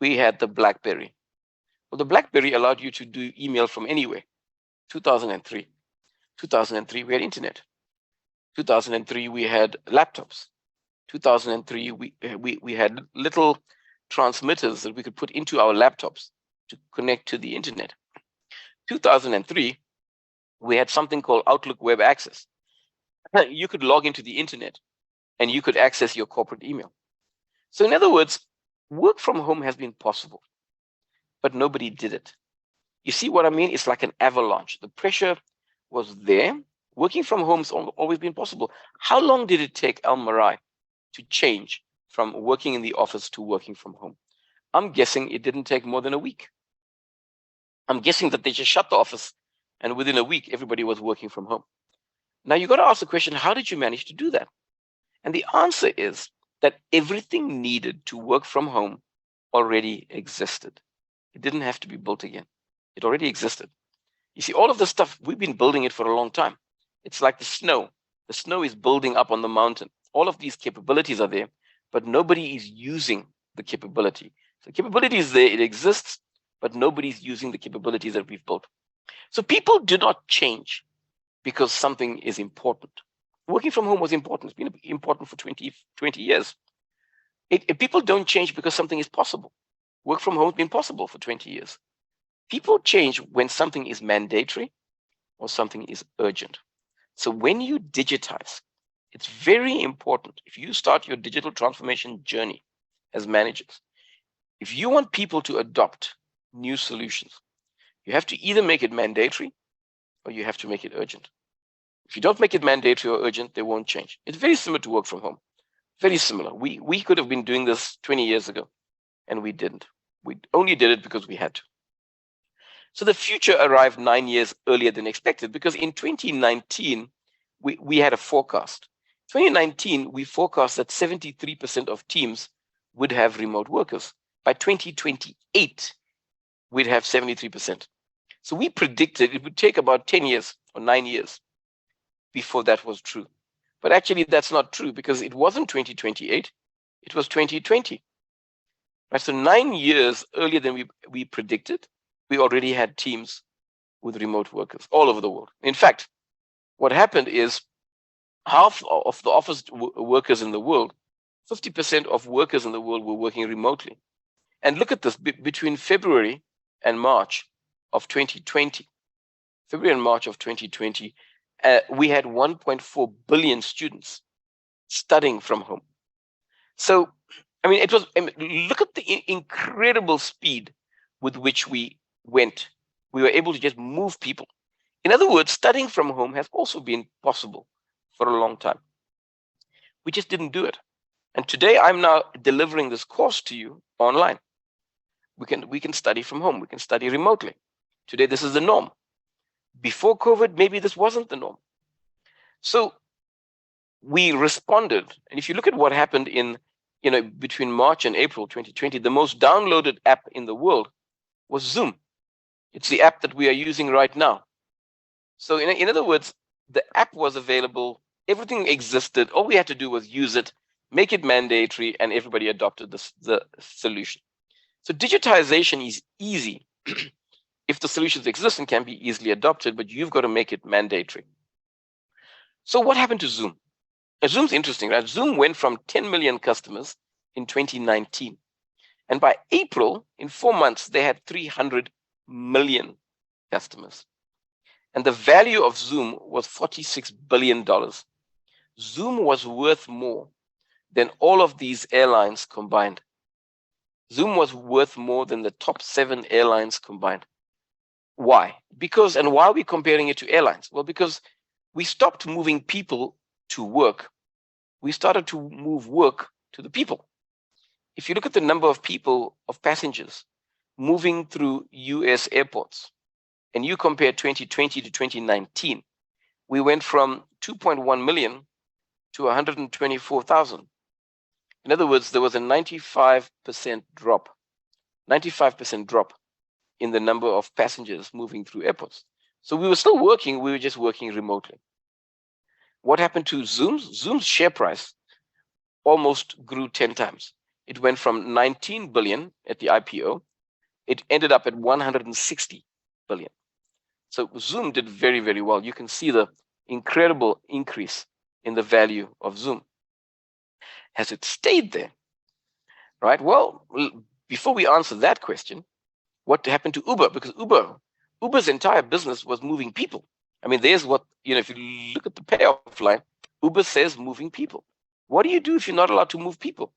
we had the BlackBerry. Well, the BlackBerry allowed you to do email from anywhere. 2003. 2003, we had internet. 2003, we had laptops. 2003, we had little transmitters that we could put into our laptops to connect to the internet. 2003, we had something called Outlook Web Access. You could log into the internet and you could access your corporate email. So in other words, work from home has been possible, but nobody did it. You see what I mean? It's like an avalanche. The pressure was there. Working from home has always been possible. How long did it take Al Marai to change from working in the office to working from home? I'm guessing it didn't take more than a week. I'm guessing that they just shut the office and within a week, everybody was working from home. Now you got to ask the question, how did you manage to do that? And the answer is that everything needed to work from home already existed. It didn't have to be built again. It already existed. You see, all of this stuff, we've been building it for a long time. It's like the snow. The snow is building up on the mountain. All of these capabilities are there, but nobody is using the capability. So capability is there, it exists, but nobody's using the capabilities that we've built. So people do not change because something is important. Working from home was important. It's been important for 20 years. People don't change because something is possible. Work from home has been possible for 20 years. People change when something is mandatory or something is urgent. So when you digitize, it's very important. If you start your digital transformation journey as managers, if you want people to adopt new solutions, you have to either make it mandatory or you have to make it urgent. If you don't make it mandatory or urgent, they won't change. It's very similar to work from home. Very similar. We could have been doing this 20 years ago and we didn't. We only did it because we had to. So the future arrived 9 years earlier than expected, because in 2019, we had a forecast. 2019, we forecast that 73% of teams would have remote workers. By 2028, we'd have 73%. So we predicted it would take about 10 years or 9 years before that was true. But actually, that's not true, because it wasn't 2028, it was 2020. Right? So 9 years earlier than we predicted, we already had teams with remote workers all over the world. In fact, what happened is half of the office workers in the world, 50% of workers in the world were working remotely. And look at this, between February and March of 2020, February and March of 2020, we had 1.4 billion students studying from home. So, I mean, look at the incredible speed with which we went. We were able to just move people. In other words, studying from home has also been possible for a long time. We just didn't do it. And today I'm now delivering this course to you online. We can study from home. We can study remotely. Today, this is the norm. Before COVID, maybe this wasn't the norm. So we responded. And if you look at what happened between March and April 2020, the most downloaded app in the world was Zoom. It's the app that we are using right now. So in other words, the app was available, everything existed. All we had to do was use it, make it mandatory, and everybody adopted the solution. So digitization is easy if the solutions exist and can be easily adopted, but you've got to make it mandatory. So what happened to Zoom? Zoom's interesting, right? Zoom went from 10 million customers in 2019. And by April, in 4 months, they had 300 million customers. And the value of Zoom was $46 billion. Zoom was worth more than all of these airlines combined. Zoom was worth more than the top 7 airlines combined. Why? And why are we comparing it to airlines? Well, because we stopped moving people to work. We started to move work to the people. If you look at the number of passengers moving through US airports, and you compare 2020 to 2019, we went from 2.1 million to 124,000. In other words, there was a 95% drop in the number of passengers moving through airports. So we were still working, we were just working remotely. What happened to Zoom? Zoom's share price almost grew 10 times. It went from 19 billion at the IPO, it ended up at 160 billion. So Zoom did very, very well. You can see the incredible increase in the value of Zoom. Has it stayed there? Right? Well, before we answer that question, what happened to Uber? Because Uber's entire business was moving people. I mean, there's what, if you look at the payoff line, Uber says moving people. What do you do if you're not allowed to move people?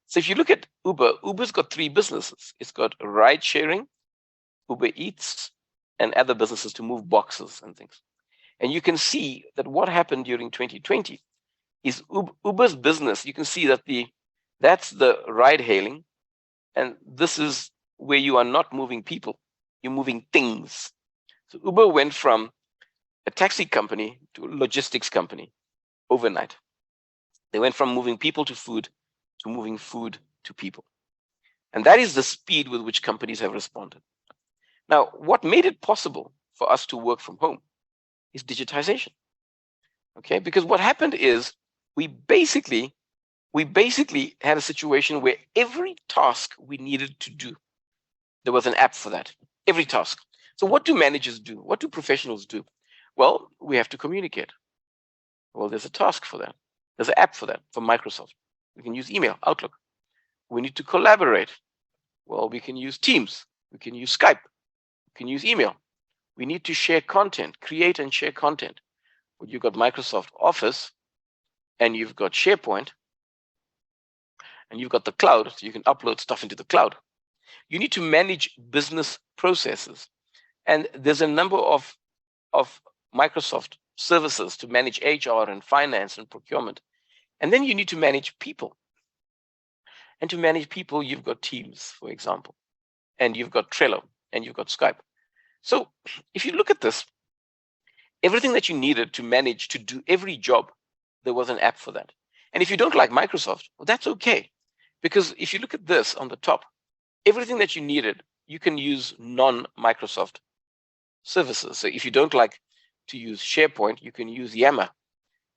So if you look at Uber's got 3 businesses. It's got ride sharing, Uber Eats, and other businesses to move boxes and things. And you can see that what happened during 2020 is Uber's business. You can see that that's the ride hailing, and this is where you are not moving people, you're moving things. So Uber went from a taxi company to a logistics company overnight. They went from moving people to food to moving food to people. And that is the speed with which companies have responded. Now, what made it possible for us to work from home is digitization. Okay, because what happened is we basically had a situation where every task we needed to do, there was an app for that, every task. So what do managers do? What do professionals do? Well, we have to communicate. Well, there's a task for that. There's an app for that, for Microsoft. We can use email, Outlook. We need to collaborate. Well, we can use Teams. We can use Skype. We can use email. We need to share content, create and share content. Well, you've got Microsoft Office, and you've got SharePoint, and you've got the cloud, so you can upload stuff into the cloud. You need to manage business processes. And there's a number of Microsoft services to manage HR and finance and procurement. And then you need to manage people. And to manage people, you've got Teams, for example, and you've got Trello, and you've got Skype. So if you look at this, everything that you needed to manage, to do every job, there was an app for that. And if you don't like Microsoft, well, that's okay. Because if you look at this on the top, everything that you needed, you can use non-Microsoft services. So if you don't like to use SharePoint, you can use Yammer.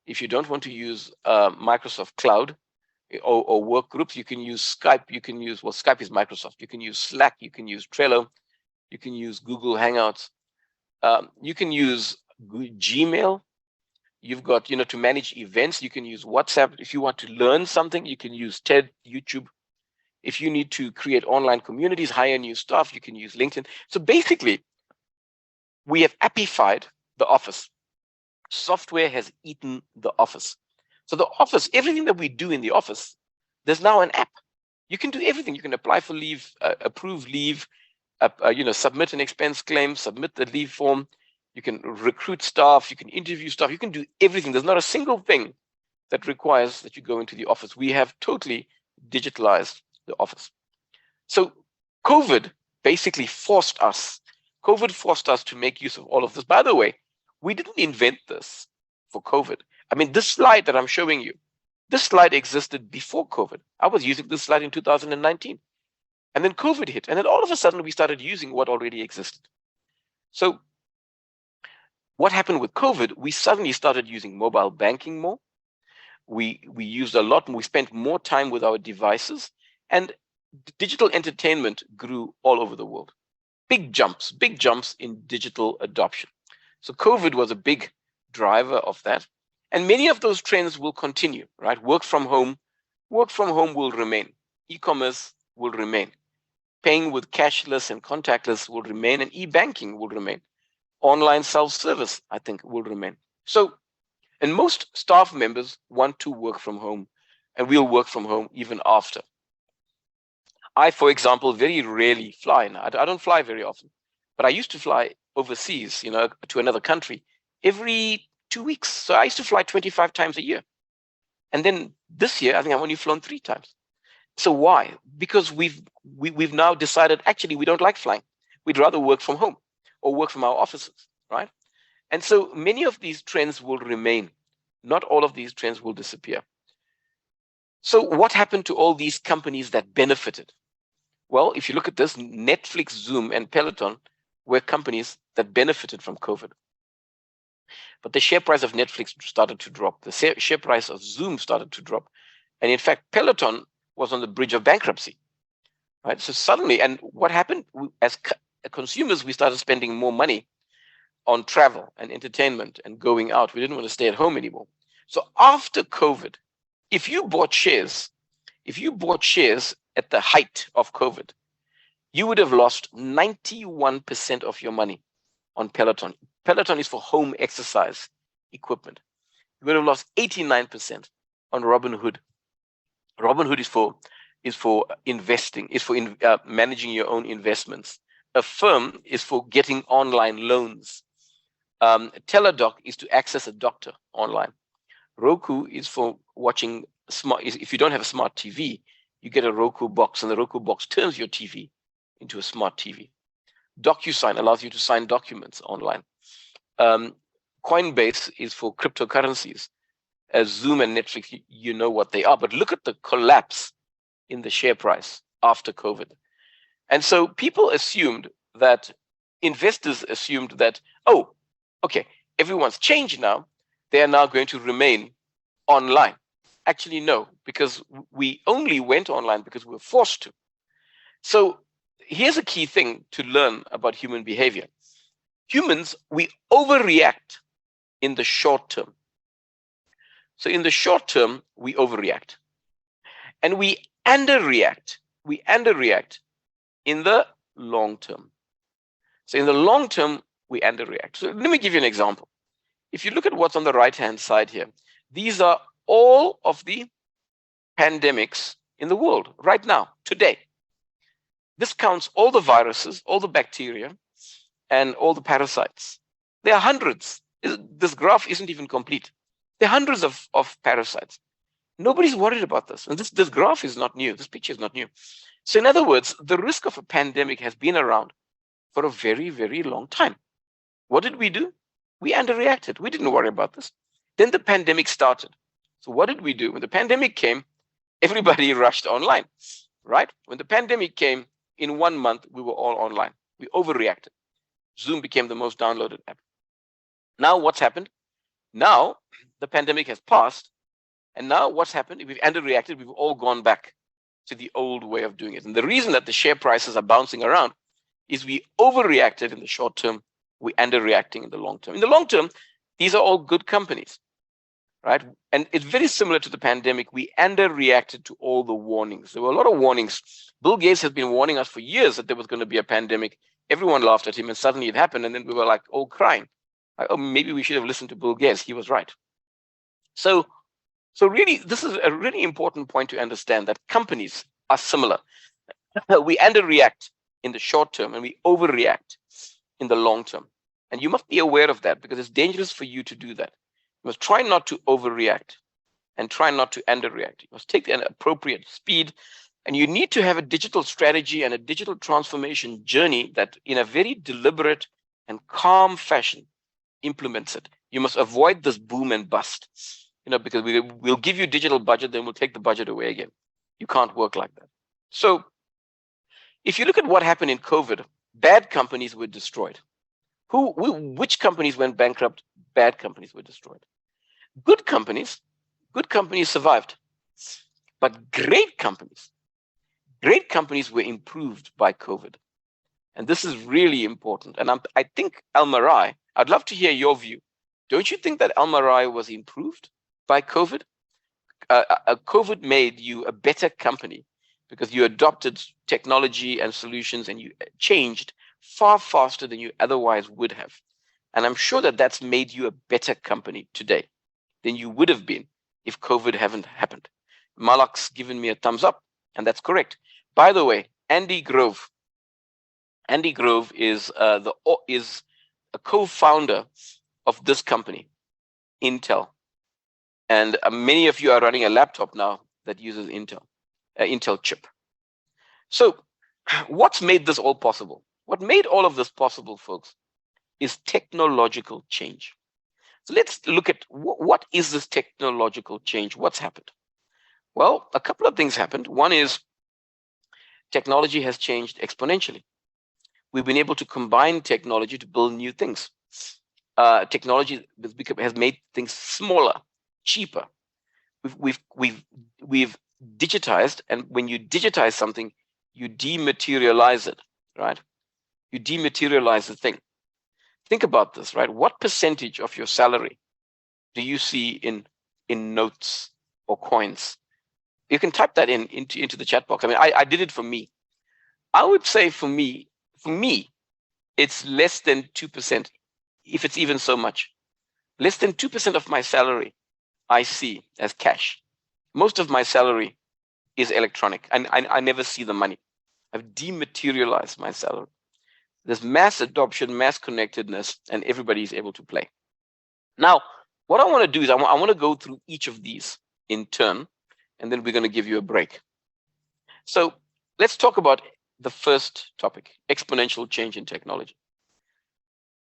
If you don't want to use Microsoft Cloud or work groups, you can use Skype. You can use, well, Skype is Microsoft. You can use Slack. You can use Trello. You can use Google Hangouts. You can use Gmail. You've got, to manage events, you can use WhatsApp. If you want to learn something, you can use TED, YouTube. If you need to create online communities, hire new staff, you can use LinkedIn. So basically, we have appified the office. Software has eaten the office. So the office, everything that we do in the office, there's now an app. You can do everything. You can apply for leave, approve leave, submit an expense claim, submit the leave form. You can recruit staff, you can interview staff, you can do everything. There's not a single thing that requires that you go into the office. We have totally digitalized the office. So COVID basically forced us to make use of all of this. By the way, we didn't invent this for COVID. I mean, this slide that I'm showing you, this slide existed before COVID. I was using this slide in 2019. And then COVID hit. And then all of a sudden, we started using what already existed. So what happened with COVID? We suddenly started using mobile banking more. We used a lot, and we spent more time with our devices, and digital entertainment grew all over the world. Big jumps in digital adoption. So COVID was a big driver of that. And many of those trends will continue, right? Work from home will remain. E-commerce will remain. Paying with cashless and contactless will remain, and e-banking will remain. Online self-service, I think, will remain. So, and most staff members want to work from home, and we'll work from home even after. I, for example, very rarely fly now. I don't fly very often, but I used to fly overseas, to another country every 2 weeks. So I used to fly 25 times a year. And then this year, I think I've only flown 3 times. So why? Because we've now decided, actually, we don't like flying. We'd rather work from home or work from our offices, right? And so many of these trends will remain. Not all of these trends will disappear. So what happened to all these companies that benefited? Well, if you look at this, Netflix, Zoom, and Peloton were companies that benefited from COVID. But the share price of Netflix started to drop. The share price of Zoom started to drop. And in fact, Peloton was on the bridge of bankruptcy, right? So suddenly, and what happened? As consumers, we started spending more money on travel and entertainment and going out. We didn't want to stay at home anymore. So after COVID, if you bought shares at the height of COVID, you would have lost 91% of your money on Peloton. Peloton is for home exercise equipment. You would have lost 89% on Robinhood. Robinhood is for investing, is for managing your own investments. Affirm is for getting online loans. Teladoc is to access a doctor online. Roku is for watching smart. If you don't have a smart TV, you get a Roku box, and the Roku box turns your TV into a smart TV. DocuSign allows you to sign documents online. Coinbase is for cryptocurrencies. As Zoom and Netflix, you know what they are. But look at the collapse in the share price after COVID. And so people assumed that, investors assumed that, oh, okay, everyone's changed now. They are now going to remain online. Actually, no, because we only went online because we were forced to. So here's a key thing to learn about human behavior. Humans, we overreact in the short term. So in the short term, we overreact. And we underreact. We underreact in the long term. So in the long term, we underreact. So let me give you an example. If you look at what's on the right-hand side here, these are all of the pandemics in the world right now, today. This counts all the viruses, all the bacteria, and all the parasites. There are hundreds. This graph isn't even complete. There are hundreds of parasites. Nobody's worried about this. And this graph is not new. This picture is not new. So in other words, the risk of a pandemic has been around for a very, very long time. What did we do? We underreacted. We didn't worry about this. Then the pandemic started. So what did we do? When the pandemic came, everybody rushed online, right? When the pandemic came, in 1 month, we were all online. We overreacted. Zoom became the most downloaded app. Now what's happened? Now the pandemic has passed, and now what's happened? We've underreacted. We've all gone back to the old way of doing it. And the reason that the share prices are bouncing around is we overreacted in the short term, we're underreacting in the long term. In the long term, these are all good companies, right? And it's very similar to the pandemic. We underreacted to all the warnings. There were a lot of warnings. Bill Gates has been warning us for years that there was going to be a pandemic. Everyone laughed at him, and suddenly it happened. And then we were like all crying. Like, oh, maybe we should have listened to Bill Gates. He was right. So really, this is a really important point to understand, that companies are similar. We underreact in the short term and we overreact in the long term. And you must be aware of that, because it's dangerous for you to do that. You must try not to overreact and try not to underreact. You must take an appropriate speed, and you need to have a digital strategy and a digital transformation journey that, in a very deliberate and calm fashion, implements it. You must avoid this boom and bust, because we'll give you digital budget, then we'll take the budget away again. You can't work like that. So if you look at what happened in COVID, bad companies were destroyed. Which companies went bankrupt? Bad companies were destroyed. Good companies survived. But great companies were improved by COVID. And this is really important. And I think Almarai, I'd love to hear your view. Don't you think that Almarai was improved by COVID? COVID made you a better company because you adopted technology and solutions, and you changed far faster than you otherwise would have. And I'm sure that that's made you a better company today than you would have been if COVID hadn't happened. Malak's given me a thumbs up, and that's correct. By the way, Andy Grove is a co-founder of this company, Intel. And many of you are running a laptop now that uses Intel chip. So what's made this all possible? What made all of this possible, folks, is technological change. So let's look at what is this technological change? What's happened? Well, a couple of things happened. One is technology has changed exponentially. We've been able to combine technology to build new things. Technology has made things smaller, cheaper. We've digitized, and when you digitize something, you dematerialize it, right? You dematerialize the thing. Think about this, right? What percentage of your salary do you see in notes or coins? You can type that into the chat box. I mean, I did it for me. I would say for me, it's less than 2%, if it's even so much. Less than 2% of my salary I see as cash. Most of my salary is electronic, and I never see the money. I've dematerialized my salary. There's mass adoption, mass connectedness, and everybody is able to play. Now, what I want to do is I want to go through each of these in turn, and then we're going to give you a break. So let's talk about the first topic, exponential change in technology.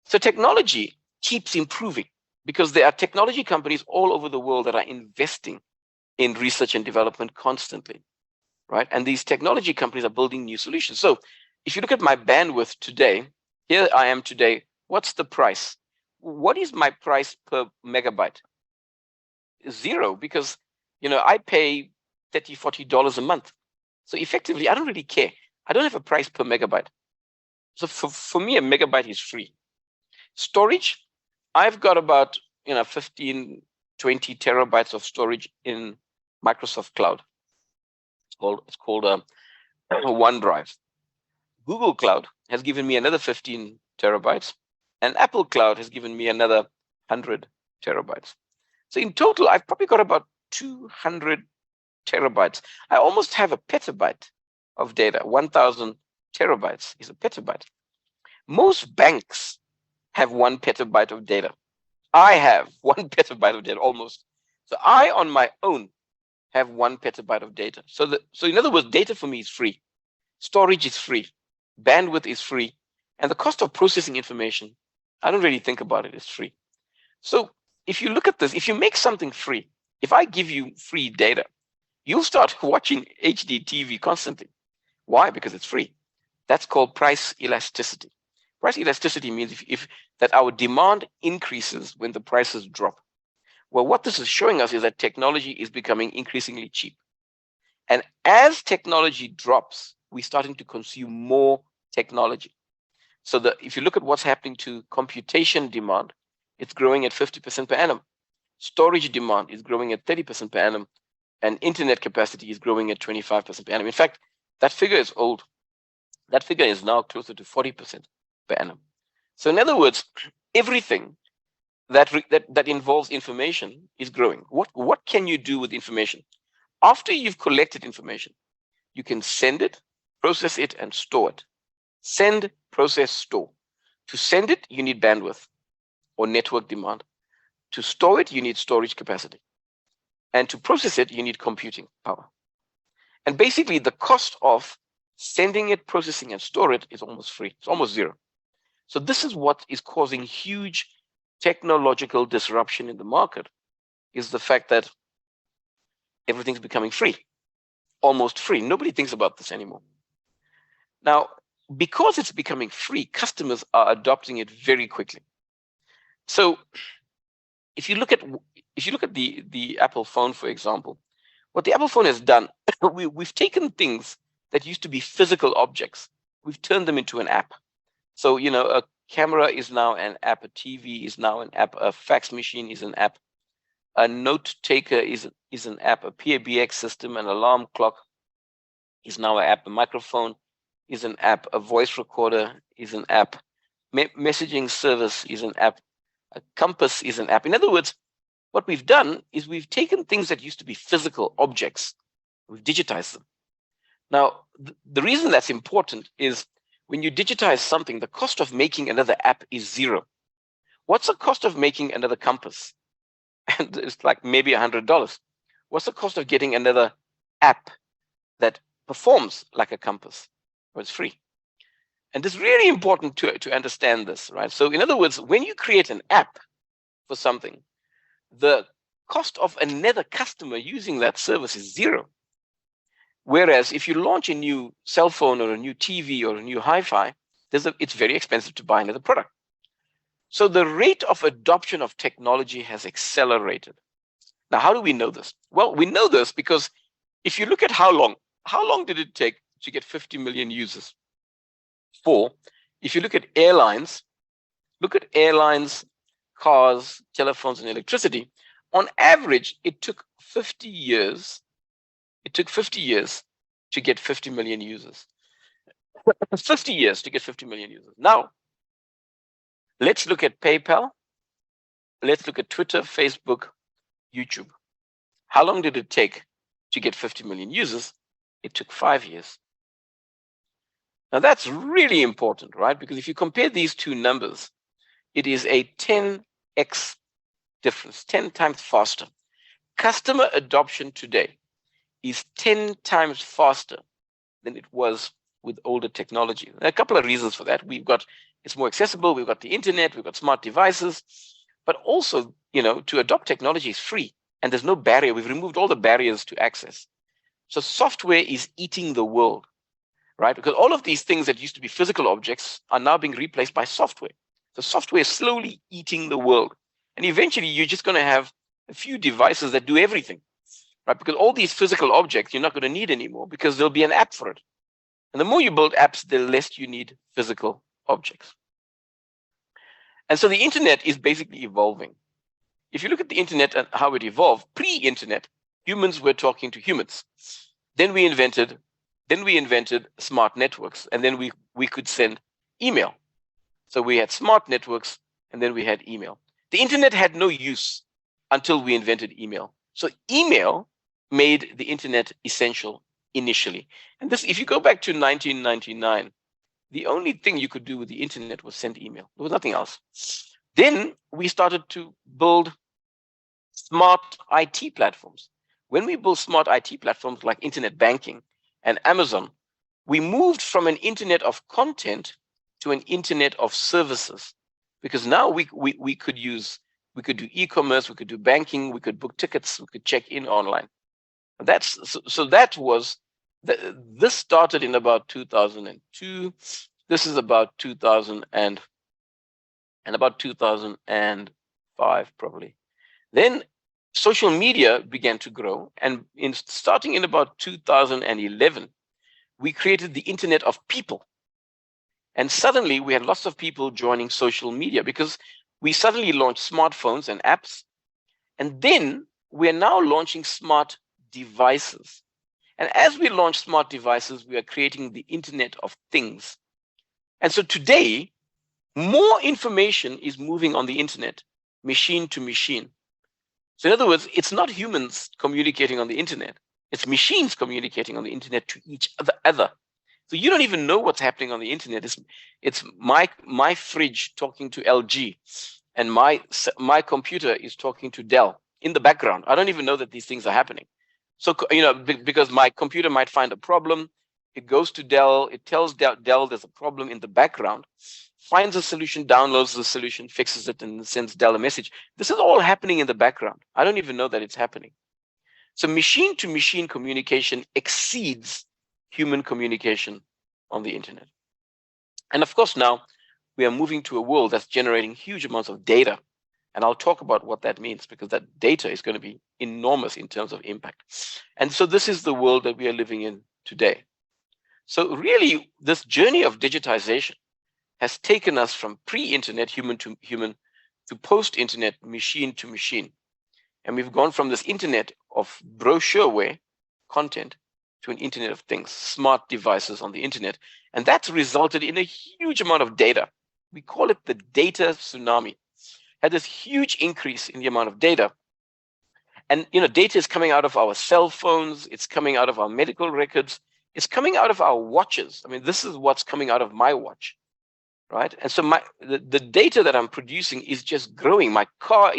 So technology keeps improving because there are technology companies all over the world that are investing in research and development constantly, right? And these technology companies are building new solutions. So if you look at my bandwidth today, here I am today, what's the price? What is my price per megabyte? Zero, because I pay $30, $40 a month. So effectively, I don't really care. I don't have a price per megabyte. So for me, a megabyte is free. Storage, I've got about 15, 20 terabytes of storage in Microsoft Cloud. It's called OneDrive. Google Cloud has given me another 15 terabytes, and Apple Cloud has given me another 100 terabytes. So in total, I've probably got about 200 terabytes. I almost have a petabyte of data. 1,000 terabytes is a petabyte. Most banks have 1 petabyte of data. I have 1 petabyte of data almost. So I, on my own, have 1 petabyte of data. So in other words, data for me is free. Storage is free. Bandwidth is free. And the cost of processing information, I don't really think about it, it's free. So if you look at this, if you make something free, if I give you free data, you'll start watching HD TV constantly. Why? Because it's free. That's called price elasticity. Price elasticity means if that our demand increases when the prices drop. Well, what this is showing us is that technology is becoming increasingly cheap. And as technology drops, we're starting to consume more technology. So if you look at what's happening to computation demand, it's growing at 50% per annum. Storage demand is growing at 30% per annum, and internet capacity is growing at 25% per annum. In fact, that figure is old. That figure is now closer to 40% per annum. So in other words, everything that involves information is growing. What can you do with information? After you've collected information, you can send it, process it, and store it. Send, process, store. To send it, you need bandwidth or network demand. To store it, you need storage capacity. And to process it, you need computing power. And basically, the cost of sending it, processing, and store it is almost free. It's almost zero. So this is what is causing huge technological disruption in the market, is the fact that everything's becoming free, almost free. Nobody thinks about this anymore. Now, because it's becoming free, customers are adopting it very quickly. So if you look at the Apple phone, for example, what the Apple phone has done, we've taken things that used to be physical objects, we've turned them into an app. So, a camera is now an app, a TV is now an app, a fax machine is an app, a note taker is an app, a PABX system, an alarm clock is now an app, a microphone is an app, a voice recorder is an app, messaging service is an app, a compass is an app. In other words, what we've done is we've taken things that used to be physical objects, we've digitized them. Now, the reason that's important is when you digitize something, the cost of making another app is zero. What's the cost of making another compass? And it's like maybe $100. What's the cost of getting another app that performs like a compass? Well, it's free. And it's really important to understand this, right? So in other words, when you create an app for something, the cost of another customer using that service is zero. Whereas if you launch a new cell phone or a new TV or a new hi-fi, it's very expensive to buy another product. So the rate of adoption of technology has accelerated. Now, how do we know this? Well, we know this because if you look at how long did it take to get 50 million users? If you look at airlines, cars, telephones, and electricity. On average, it took 50 years. It took 50 years to get 50 million users. 50 years to get 50 million users. Now, let's look at PayPal. Let's look at Twitter, Facebook, YouTube. How long did it take to get 50 million users? It took 5 years. Now, that's really important, right? Because if you compare these two numbers, it is a 10x difference, 10 times faster. Customer adoption today is 10 times faster than it was with older technology. There are a couple of reasons for that. It's more accessible, we've got the internet, we've got smart devices, but also, to adopt technology is free and there's no barrier. We've removed all the barriers to access. So software is eating the world, right? Because all of these things that used to be physical objects are now being replaced by software. So software is slowly eating the world. And eventually you're just going to have a few devices that do everything, right? Because all these physical objects you're not going to need anymore because there'll be an app for it. And the more you build apps, the less you need physical objects. And so the internet is basically evolving. If you look at the internet and how it evolved, pre-internet, humans were talking to humans. Then we invented smart networks, and then we could send email. So we had smart networks, and then we had email. The internet had no use until we invented email. So email made the internet essential initially. And this, if you go back to 1999, the only thing you could do with the internet was send email. There was nothing else. Then we started to build smart IT platforms. When we built smart IT platforms like internet banking and Amazon, we moved from an internet of content to an internet of services, because now we could do e-commerce, we could do banking, we could book tickets, we could check in online. And this started in about 2002. This is about 2000 and about 2005 probably. Then social media began to grow, and starting in about 2011, we created the Internet of People. And suddenly we had lots of people joining social media because we suddenly launched smartphones and apps. And then we're now launching smart devices. And as we launch smart devices, we are creating the Internet of Things. And so today, more information is moving on the internet, machine to machine. So in other words, it's not humans communicating on the internet, it's machines communicating on the internet to each other. So you don't even know what's happening on the internet. It's my fridge talking to LG, and my computer is talking to Dell in the background. I don't even know that these things are happening. So because my computer might find a problem, it goes to Dell, it tells Dell there's a problem in the background, finds a solution, downloads the solution, fixes it, and sends Dell a message. This is all happening in the background. I don't even know that it's happening. So machine to machine communication exceeds human communication on the internet. And of course, now we are moving to a world that's generating huge amounts of data. And I'll talk about what that means, because that data is going to be enormous in terms of impact. And so this is the world that we are living in today. So really, this journey of digitization has taken us from pre-internet, human to human, to post-internet, machine to machine. And we've gone from this internet of brochureware content to an internet of things, smart devices on the internet. And that's resulted in a huge amount of data. We call it the data tsunami. Had this huge increase in the amount of data. And data is coming out of our cell phones, it's coming out of our medical records, it's coming out of our watches. I mean, this is what's coming out of my watch, right? And so the data that I'm producing is just growing. My car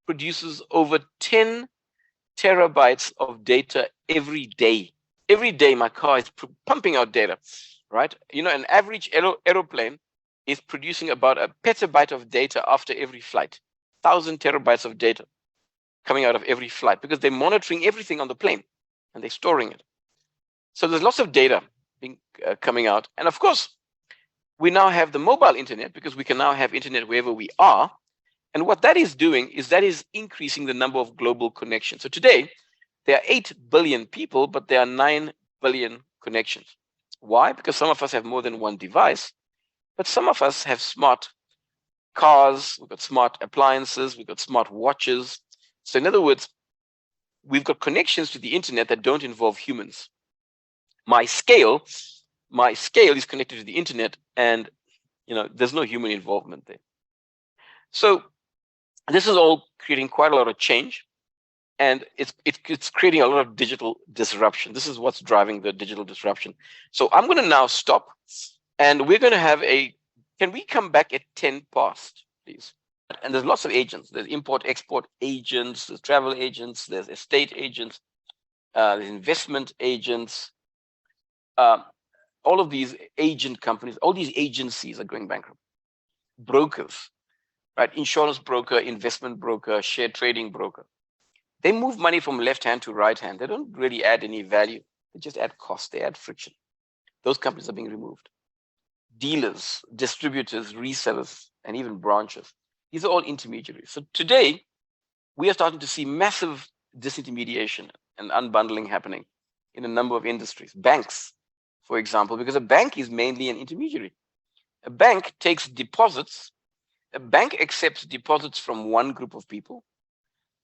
produces over 10 terabytes of data every day. Every day my car is pumping out data, right? An average aeroplane is producing about a petabyte of data after every flight, 1,000 terabytes of data coming out of every flight, because they're monitoring everything on the plane and they're storing it. So there's lots of data coming out. And of course, we now have the mobile internet, because we can now have internet wherever we are. And what that is doing is that is increasing the number of global connections. So today, there are 8 billion people, but there are 9 billion connections. Why? Because some of us have more than one device, but some of us have smart cars, we've got smart appliances, we've got smart watches. So in other words, we've got connections to the internet that don't involve humans. My scale is connected to the internet, and there's no human involvement there. So this is all creating quite a lot of change, and it's creating a lot of digital disruption. This is what's driving the digital disruption. So I'm going to now stop, and we're going to have can we come back at 10 past, please? And there's lots of agents. There's import-export agents, there's travel agents, there's estate agents, there's investment agents. All of these agent companies, all these agencies are going bankrupt. Brokers, right? Insurance broker, investment broker, share trading broker. They move money from left hand to right hand. They don't really add any value. They just add cost, they add friction. Those companies are being removed. Dealers, distributors, resellers, and even branches. These are all intermediaries. So today, we are starting to see massive disintermediation and unbundling happening in a number of industries. Banks, for example, because a bank is mainly an intermediary. A bank takes deposits. A bank accepts deposits from one group of people,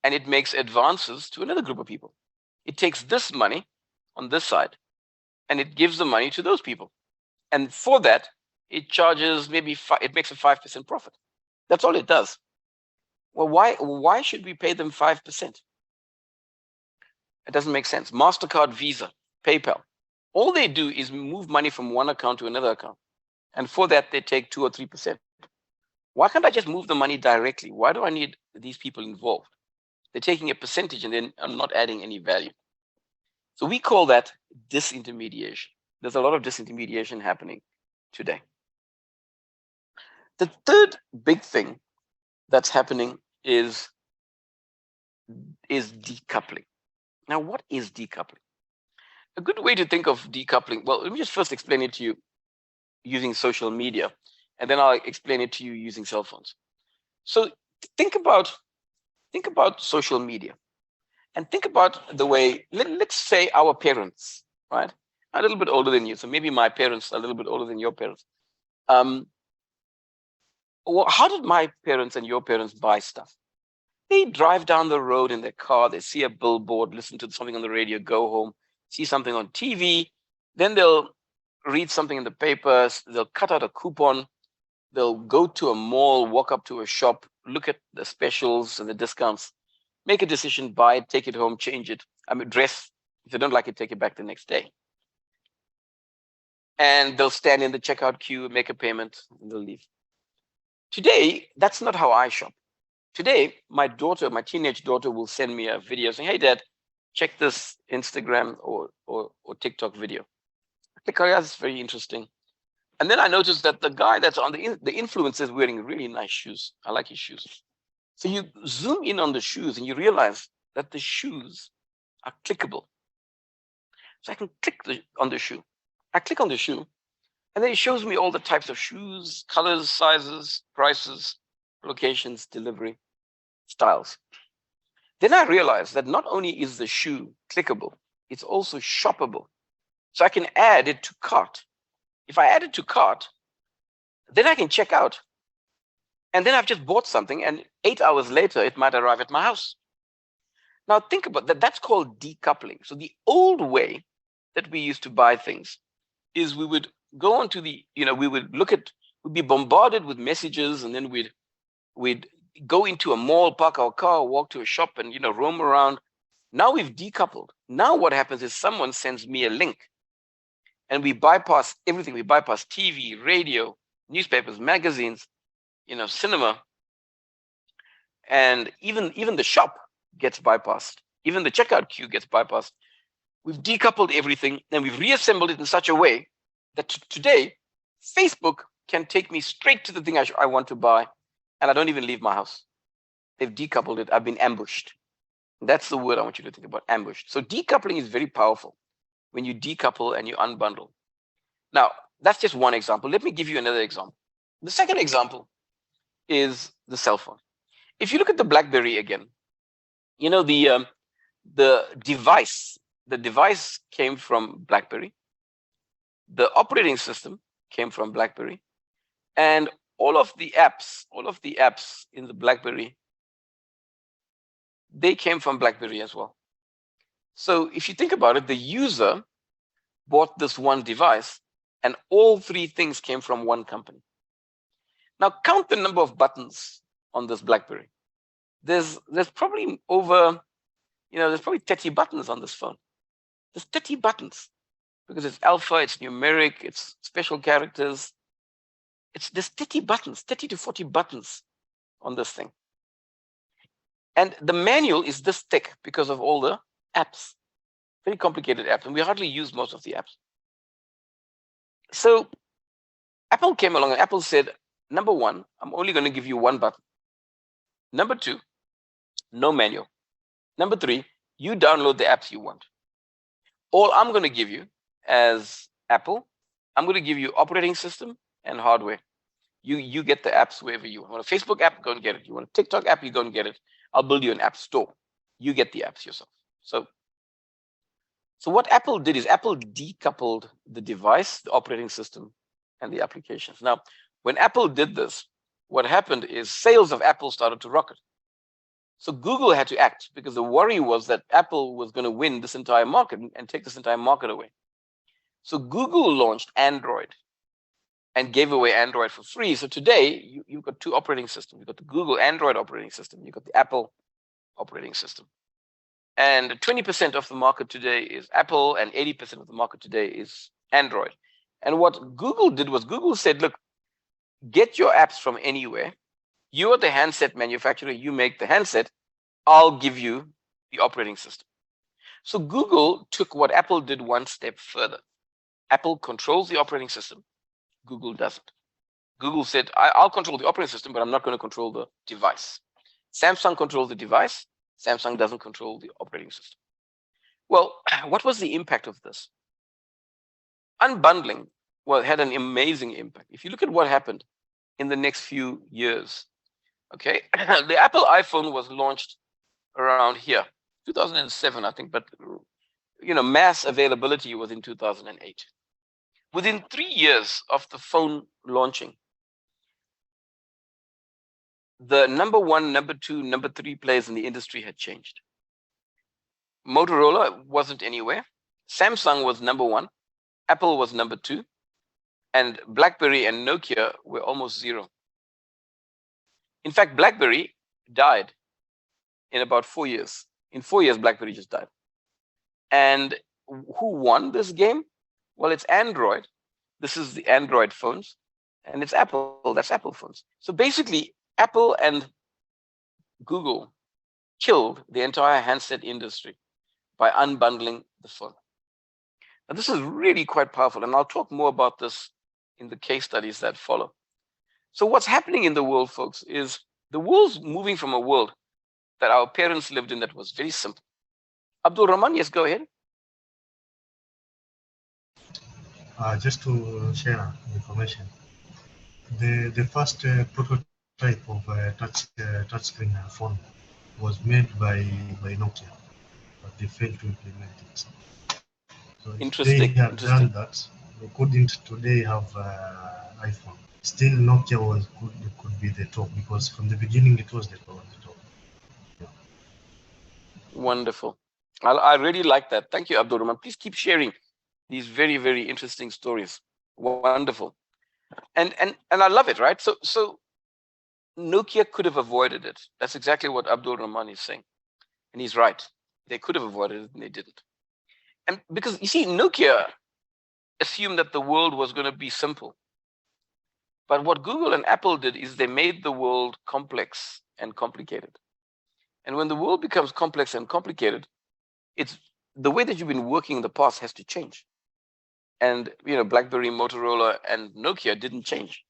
and it makes advances to another group of people. It takes this money on this side, and it gives the money to those people. And for that, it charges it makes a 5% profit. That's all it does. Well, why should we pay them 5%? It doesn't make sense. MasterCard, Visa, PayPal, all they do is move money from one account to another account. And for that, they take 2 or 3%. Why can't I just move the money directly? Why do I need these people involved? They're taking a percentage and then I'm not adding any value. So we call that disintermediation. There's a lot of disintermediation happening today. The third big thing that's happening is decoupling. Now, what is decoupling? A good way to think of decoupling, well, let me just first explain it to you using social media, and then I'll explain it to you using cell phones. So think about Think about social media and think about the way, let's say our parents, right? A little bit older than you. So maybe my parents are a little bit older than your parents. Um, how did my parents and your parents buy stuff? They drive down the road in their car, they see a billboard, listen to something on the radio, go home, see something on TV, then they'll read something in the papers, they'll cut out a coupon, they'll go to a mall, walk up to a shop, look at the specials and the discounts, make a decision, buy it, take it home, change it. I mean, dress. If they don't like it, take it back the next day. And they'll stand in the checkout queue, make a payment, and they'll leave. Today, that's not how I shop. Today, my daughter, my teenage daughter, will send me a video saying, "Hey, Dad, check this Instagram or TikTok video." I click, "Oh, yeah, that's very interesting." And then I noticed that the guy that's on the influencer is wearing really nice shoes. I like his shoes. So you zoom in on the shoes and you realize that the shoes are clickable. So I can click on the shoe. I click on the shoe, and then it shows me all the types of shoes, colors, sizes, prices, locations, delivery, styles. Then I realized that not only is the shoe clickable, it's also shoppable. So I can add it to cart. If I add it to cart, then I can check out. And then I've just bought something, and 8 hours later, it might arrive at my house. Now think about that. That's called decoupling. So the old way that we used to buy things is we would go onto the, we would look at, we'd be bombarded with messages, and then we'd go into a mall, park our car, walk to a shop, and roam around. Now we've decoupled. Now what happens is someone sends me a link, and we bypass everything. We bypass TV, radio, newspapers, magazines, cinema, and even the shop gets bypassed. Even the checkout queue gets bypassed. We've decoupled everything, and we've reassembled it in such a way that today, Facebook can take me straight to the thing I want to buy, and I don't even leave my house. They've decoupled it. I've been ambushed. That's the word I want you to think about, ambushed. So decoupling is very powerful when you decouple and you unbundle. Now, that's just one example. Let me give you another example. The second example is the cell phone. If you look at the BlackBerry again, the device came from BlackBerry. The operating system came from BlackBerry, and all of the apps in the BlackBerry, they came from BlackBerry as well. So if you think about it, the user bought this one device, and all three things came from one company. Now count the number of buttons on this BlackBerry. There's probably over, there's probably 30 buttons on this phone. There's 30 buttons because it's alpha, it's numeric, it's special characters. There's 30 buttons, 30 to 40 buttons on this thing. And the manual is this thick because of all the apps, very complicated apps, and we hardly use most of the apps. So Apple came along and Apple said, number one, I'm only going to give you one button. Number two, no manual. Number three, you download the apps you want. All I'm going to give you as Apple, I'm going to give you operating system and hardware. You get the apps wherever you want. You want a Facebook app, go and get it. You want a TikTok app, you go and get it. I'll build you an app store. You get the apps yourself. So what Apple did is Apple decoupled the device, the operating system, and the applications. Now, when Apple did this, what happened is sales of Apple started to rocket. So Google had to act because the worry was that Apple was going to win this entire market and take this entire market away. So Google launched Android and gave away Android for free. So today you've got two operating systems. You've got the Google Android operating system. You've got the Apple operating system. And 20% of the market today is Apple, and 80% of the market today is Android. And what Google did was Google said, look, get your apps from anywhere. You are the handset manufacturer. You make the handset. I'll give you the operating system. So Google took what Apple did one step further. Apple controls the operating system. Google doesn't. Google said, I'll control the operating system, but I'm not going to control the device. Samsung controls the device. Samsung doesn't control the operating system. Well, what was the impact of this? Unbundling had an amazing impact. If you look at what happened in the next few years, Okay, the Apple iPhone was launched around here, 2007, I think, but mass availability was in 2008. Within 3 years of the phone launching, the number one, number two, number three players in the industry had changed. Motorola wasn't anywhere. Samsung was number one. Apple was number two. And BlackBerry and Nokia were almost zero. In fact, BlackBerry died in about 4 years. In 4 years, BlackBerry just died. And who won this game? Well, it's Android. This is the Android phones. And it's Apple. That's Apple phones. So basically, Apple and Google killed the entire handset industry by unbundling the phone. Now, this is really quite powerful. And I'll talk more about this in the case studies that follow. So what's happening in the world, folks, is the world's moving from a world that our parents lived in that was very simple. Abdul Rahman, yes, go ahead. Just to share information, the first prototype of touchscreen phone was made by Nokia, but they failed to implement it. So if they had done that, we couldn't today have iPhone. Still, Nokia could be the top, because from the beginning it was the top. Yeah. Wonderful. I really like that. Thank you, Abdul Rahman. Please keep sharing these very, very interesting stories. Wonderful. And I love it, right? So Nokia could have avoided it. That's exactly what Abdul Rahman is saying. And he's right. They could have avoided it and they didn't. And because you see, Nokia assumed that the world was going to be simple. But what Google and Apple did is they made the world complex and complicated. And when the world becomes complex and complicated, it's the way that you've been working in the past has to change. And BlackBerry, Motorola, and Nokia didn't change.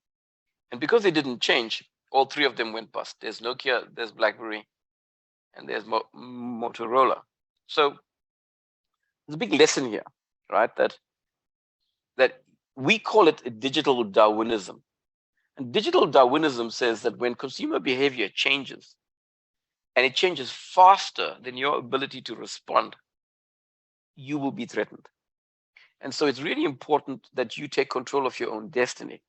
And because they didn't change, all three of them went bust. There's Nokia, there's BlackBerry, and there's Motorola. So there's a big lesson here, right? That we call it digital Darwinism. And digital Darwinism says that when consumer behavior changes, and it changes faster than your ability to respond, you will be threatened. And so it's really important that you take control of your own destiny.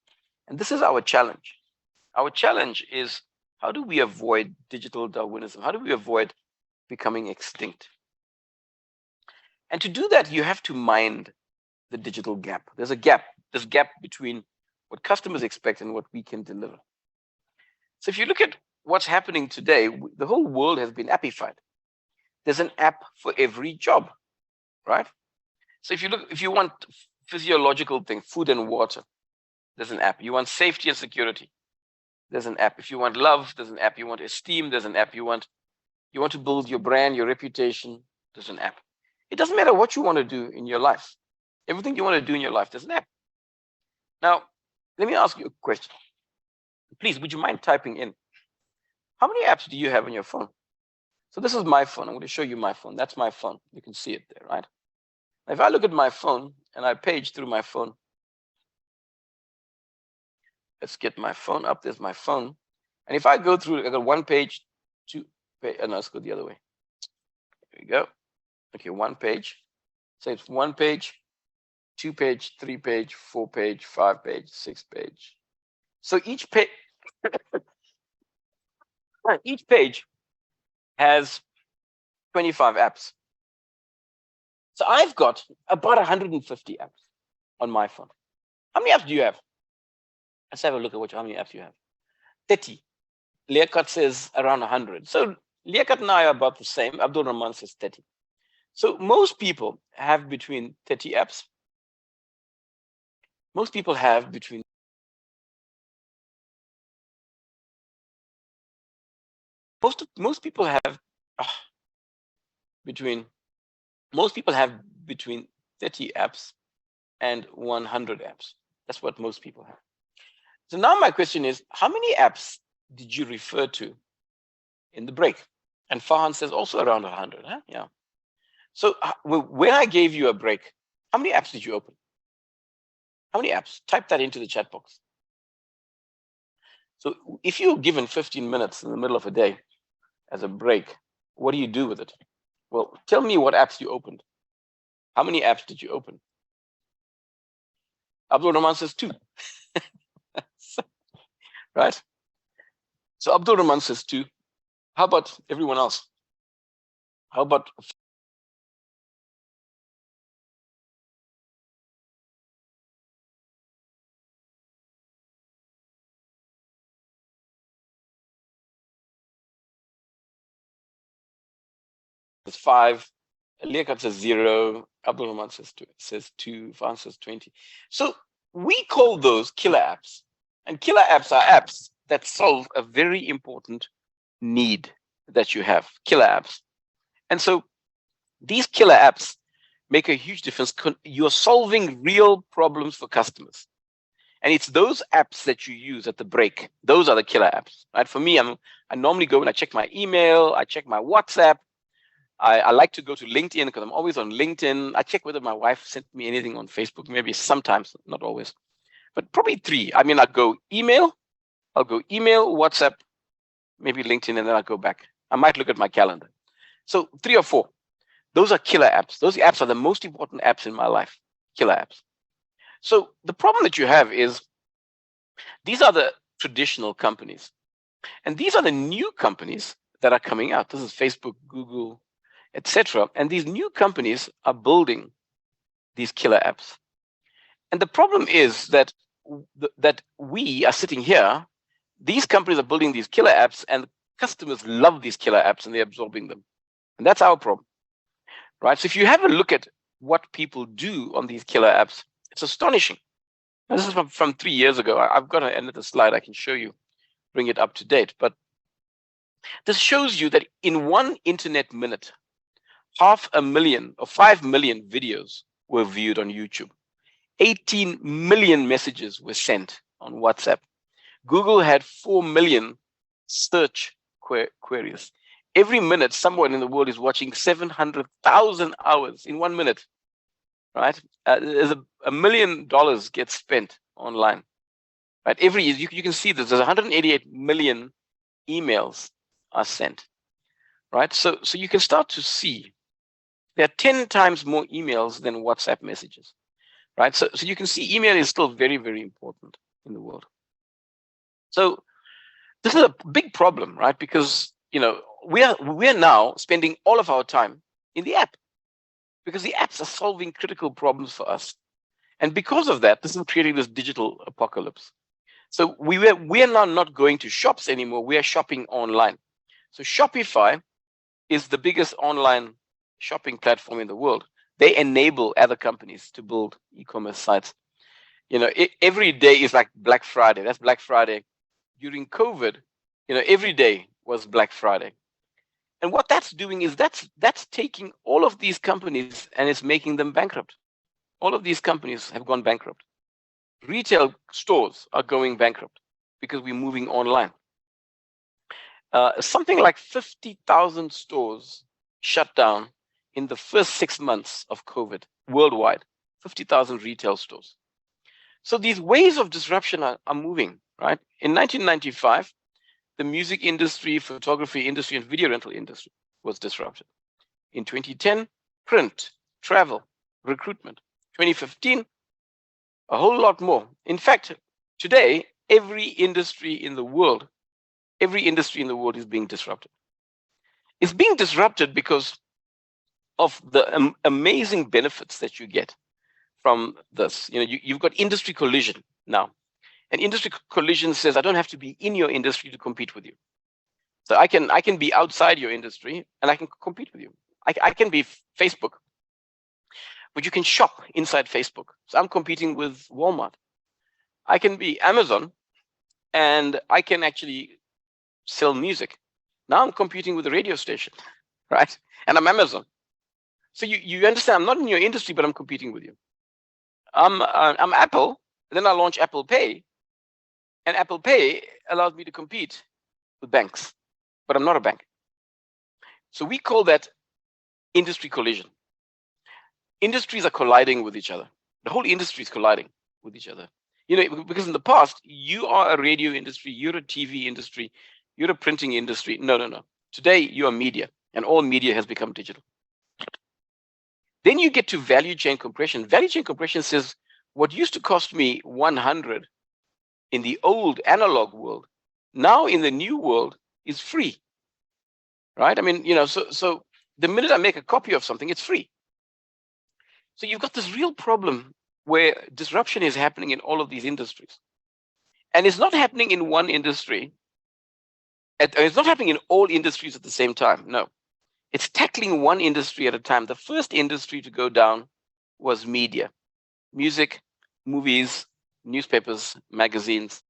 And this is our challenge. Our challenge is, how do we avoid digital Darwinism? How do we avoid becoming extinct? And to do that, you have to mind the digital gap. There's a gap. There's a gap between what customers expect and what we can deliver. So if you look at what's happening today, the whole world has been appified. There's an app for every job, right? So if you want physiological things, food and water, there's an app. You want safety and security, there's an app. If you want love, there's an app. You want esteem, there's an app. You want to build your brand, your reputation, there's an app. It doesn't matter what you want to do in your life. Everything you want to do in your life, there's an app. Now, let me ask you a question. Please, would you mind typing in? How many apps do you have on your phone? So this is my phone. I'm going to show you my phone. That's my phone. You can see it there, right? If I look at my phone and I page through my phone, let's get my phone up. There's my phone. And if I go through, I got one page, two page, no, let's go the other way. There we go. Okay, one page. So it's one page, 2 page, 3 page, 4 page, 5 page, 6 page. So each page has 25 apps. So I've got about 150 apps on my phone. How many apps do you have? Let's have a look at how many apps you have. 30. Liaquat says around 100. So Liaquat and I are about the same. Abdul Rahman says 30. So most people have between 30 apps. Most people have between most people have between 30 apps and 100 apps. That's what most people have. So now my question is, how many apps did you refer to in the break? And Farhan says also around 100, huh? Yeah. So when I gave you a break, how many apps did you open? How many apps? Type that into the chat box. So if you're given 15 minutes in the middle of a day as a break, what do you do with it? Well, tell me what apps you opened. How many apps did you open? Abdul Rahman says 2. Right? So Abdul Rahman says 2. How about everyone else? How about 5? Liaquat says 0. Abdul Rahman says 2. Fan says 20. So we call those killer apps. And killer apps are apps that solve a very important need that you have, killer apps. And so these killer apps make a huge difference. You're solving real problems for customers. And it's those apps that you use at the break. Those are the killer apps, right? For me, I normally go and I check my email, I check my WhatsApp. I like to go to LinkedIn because I'm always on LinkedIn. I check whether my wife sent me anything on Facebook, maybe sometimes, not always, but probably 3. I mean, I'll go email, WhatsApp, maybe LinkedIn, and then I'll go back. I might look at my calendar. So 3 or 4. Those are killer apps. Those apps are the most important apps in my life, killer apps. So the problem that you have is these are the traditional companies. And these are the new companies that are coming out. This is Facebook, Google, etc. And these new companies are building these killer apps. And the problem is that we are sitting here, these companies are building these killer apps and customers love these killer apps and they're absorbing them. And that's our problem, right? So if you have a look at what people do on these killer apps, it's astonishing. Now, this is from 3 years ago. I've got another slide I can show you, bring it up to date. But this shows you that in 1 internet minute, 500,000 or 5 million videos were viewed on YouTube. 18 million messages were sent on WhatsApp. Google had 4 million search queries. Every minute, someone in the world is watching 700,000 hours in 1 minute, right? There's $1 million gets spent online, right? Every year, you can see this. There's 188 million emails are sent, right? So you can start to see there are 10 times more emails than WhatsApp messages, right? So you can see email is still very, very important in the world. So this is a big problem, right? Because we're now spending all of our time in the app because the apps are solving critical problems for us. And because of that, this is creating this digital apocalypse. So we are now not going to shops anymore. We are shopping online. So Shopify is the biggest online shopping platform in the world. They enable other companies to build e-commerce sites. Every day is like Black Friday. That's Black Friday. During COVID, every day was Black Friday. And what that's doing is that's taking all of these companies and it's making them bankrupt. All of these companies have gone bankrupt. Retail stores are going bankrupt because we're moving online. Something like 50,000 stores shut down in the first 6 months of COVID worldwide, 50,000 retail stores. So these waves of disruption are moving, right? In 1995, the music industry, photography industry, and video rental industry was disrupted. In 2010, print, travel, recruitment. 2015, a whole lot more. In fact, today, every industry in the world is being disrupted. It's being disrupted because of the amazing benefits that you get from this. You've got industry collision now. And industry collision says, I don't have to be in your industry to compete with you. So I can be outside your industry and I can compete with you. I can be Facebook, but you can shop inside Facebook. So I'm competing with Walmart. I can be Amazon and I can actually sell music. Now I'm competing with the radio station, right? And I'm Amazon. So you understand, I'm not in your industry, but I'm competing with you. I'm Apple, and then I launch Apple Pay, and Apple Pay allows me to compete with banks, but I'm not a bank. So we call that industry collision. Industries are colliding with each other. The whole industry is colliding with each other. because in the past, you are a radio industry, you're a TV industry, you're a printing industry. No, no, no. Today, you are media, and all media has become digital. Then you get to value chain compression. Value chain compression says what used to cost me 100 in the old analog world, now in the new world is free, right? I mean, so the minute I make a copy of something, it's free. So you've got this real problem where disruption is happening in all of these industries. And it's not happening in one industry. It's not happening in all industries at the same time. No, it's tackling one industry at a time. The first industry to go down was media, music, movies, newspapers, magazines.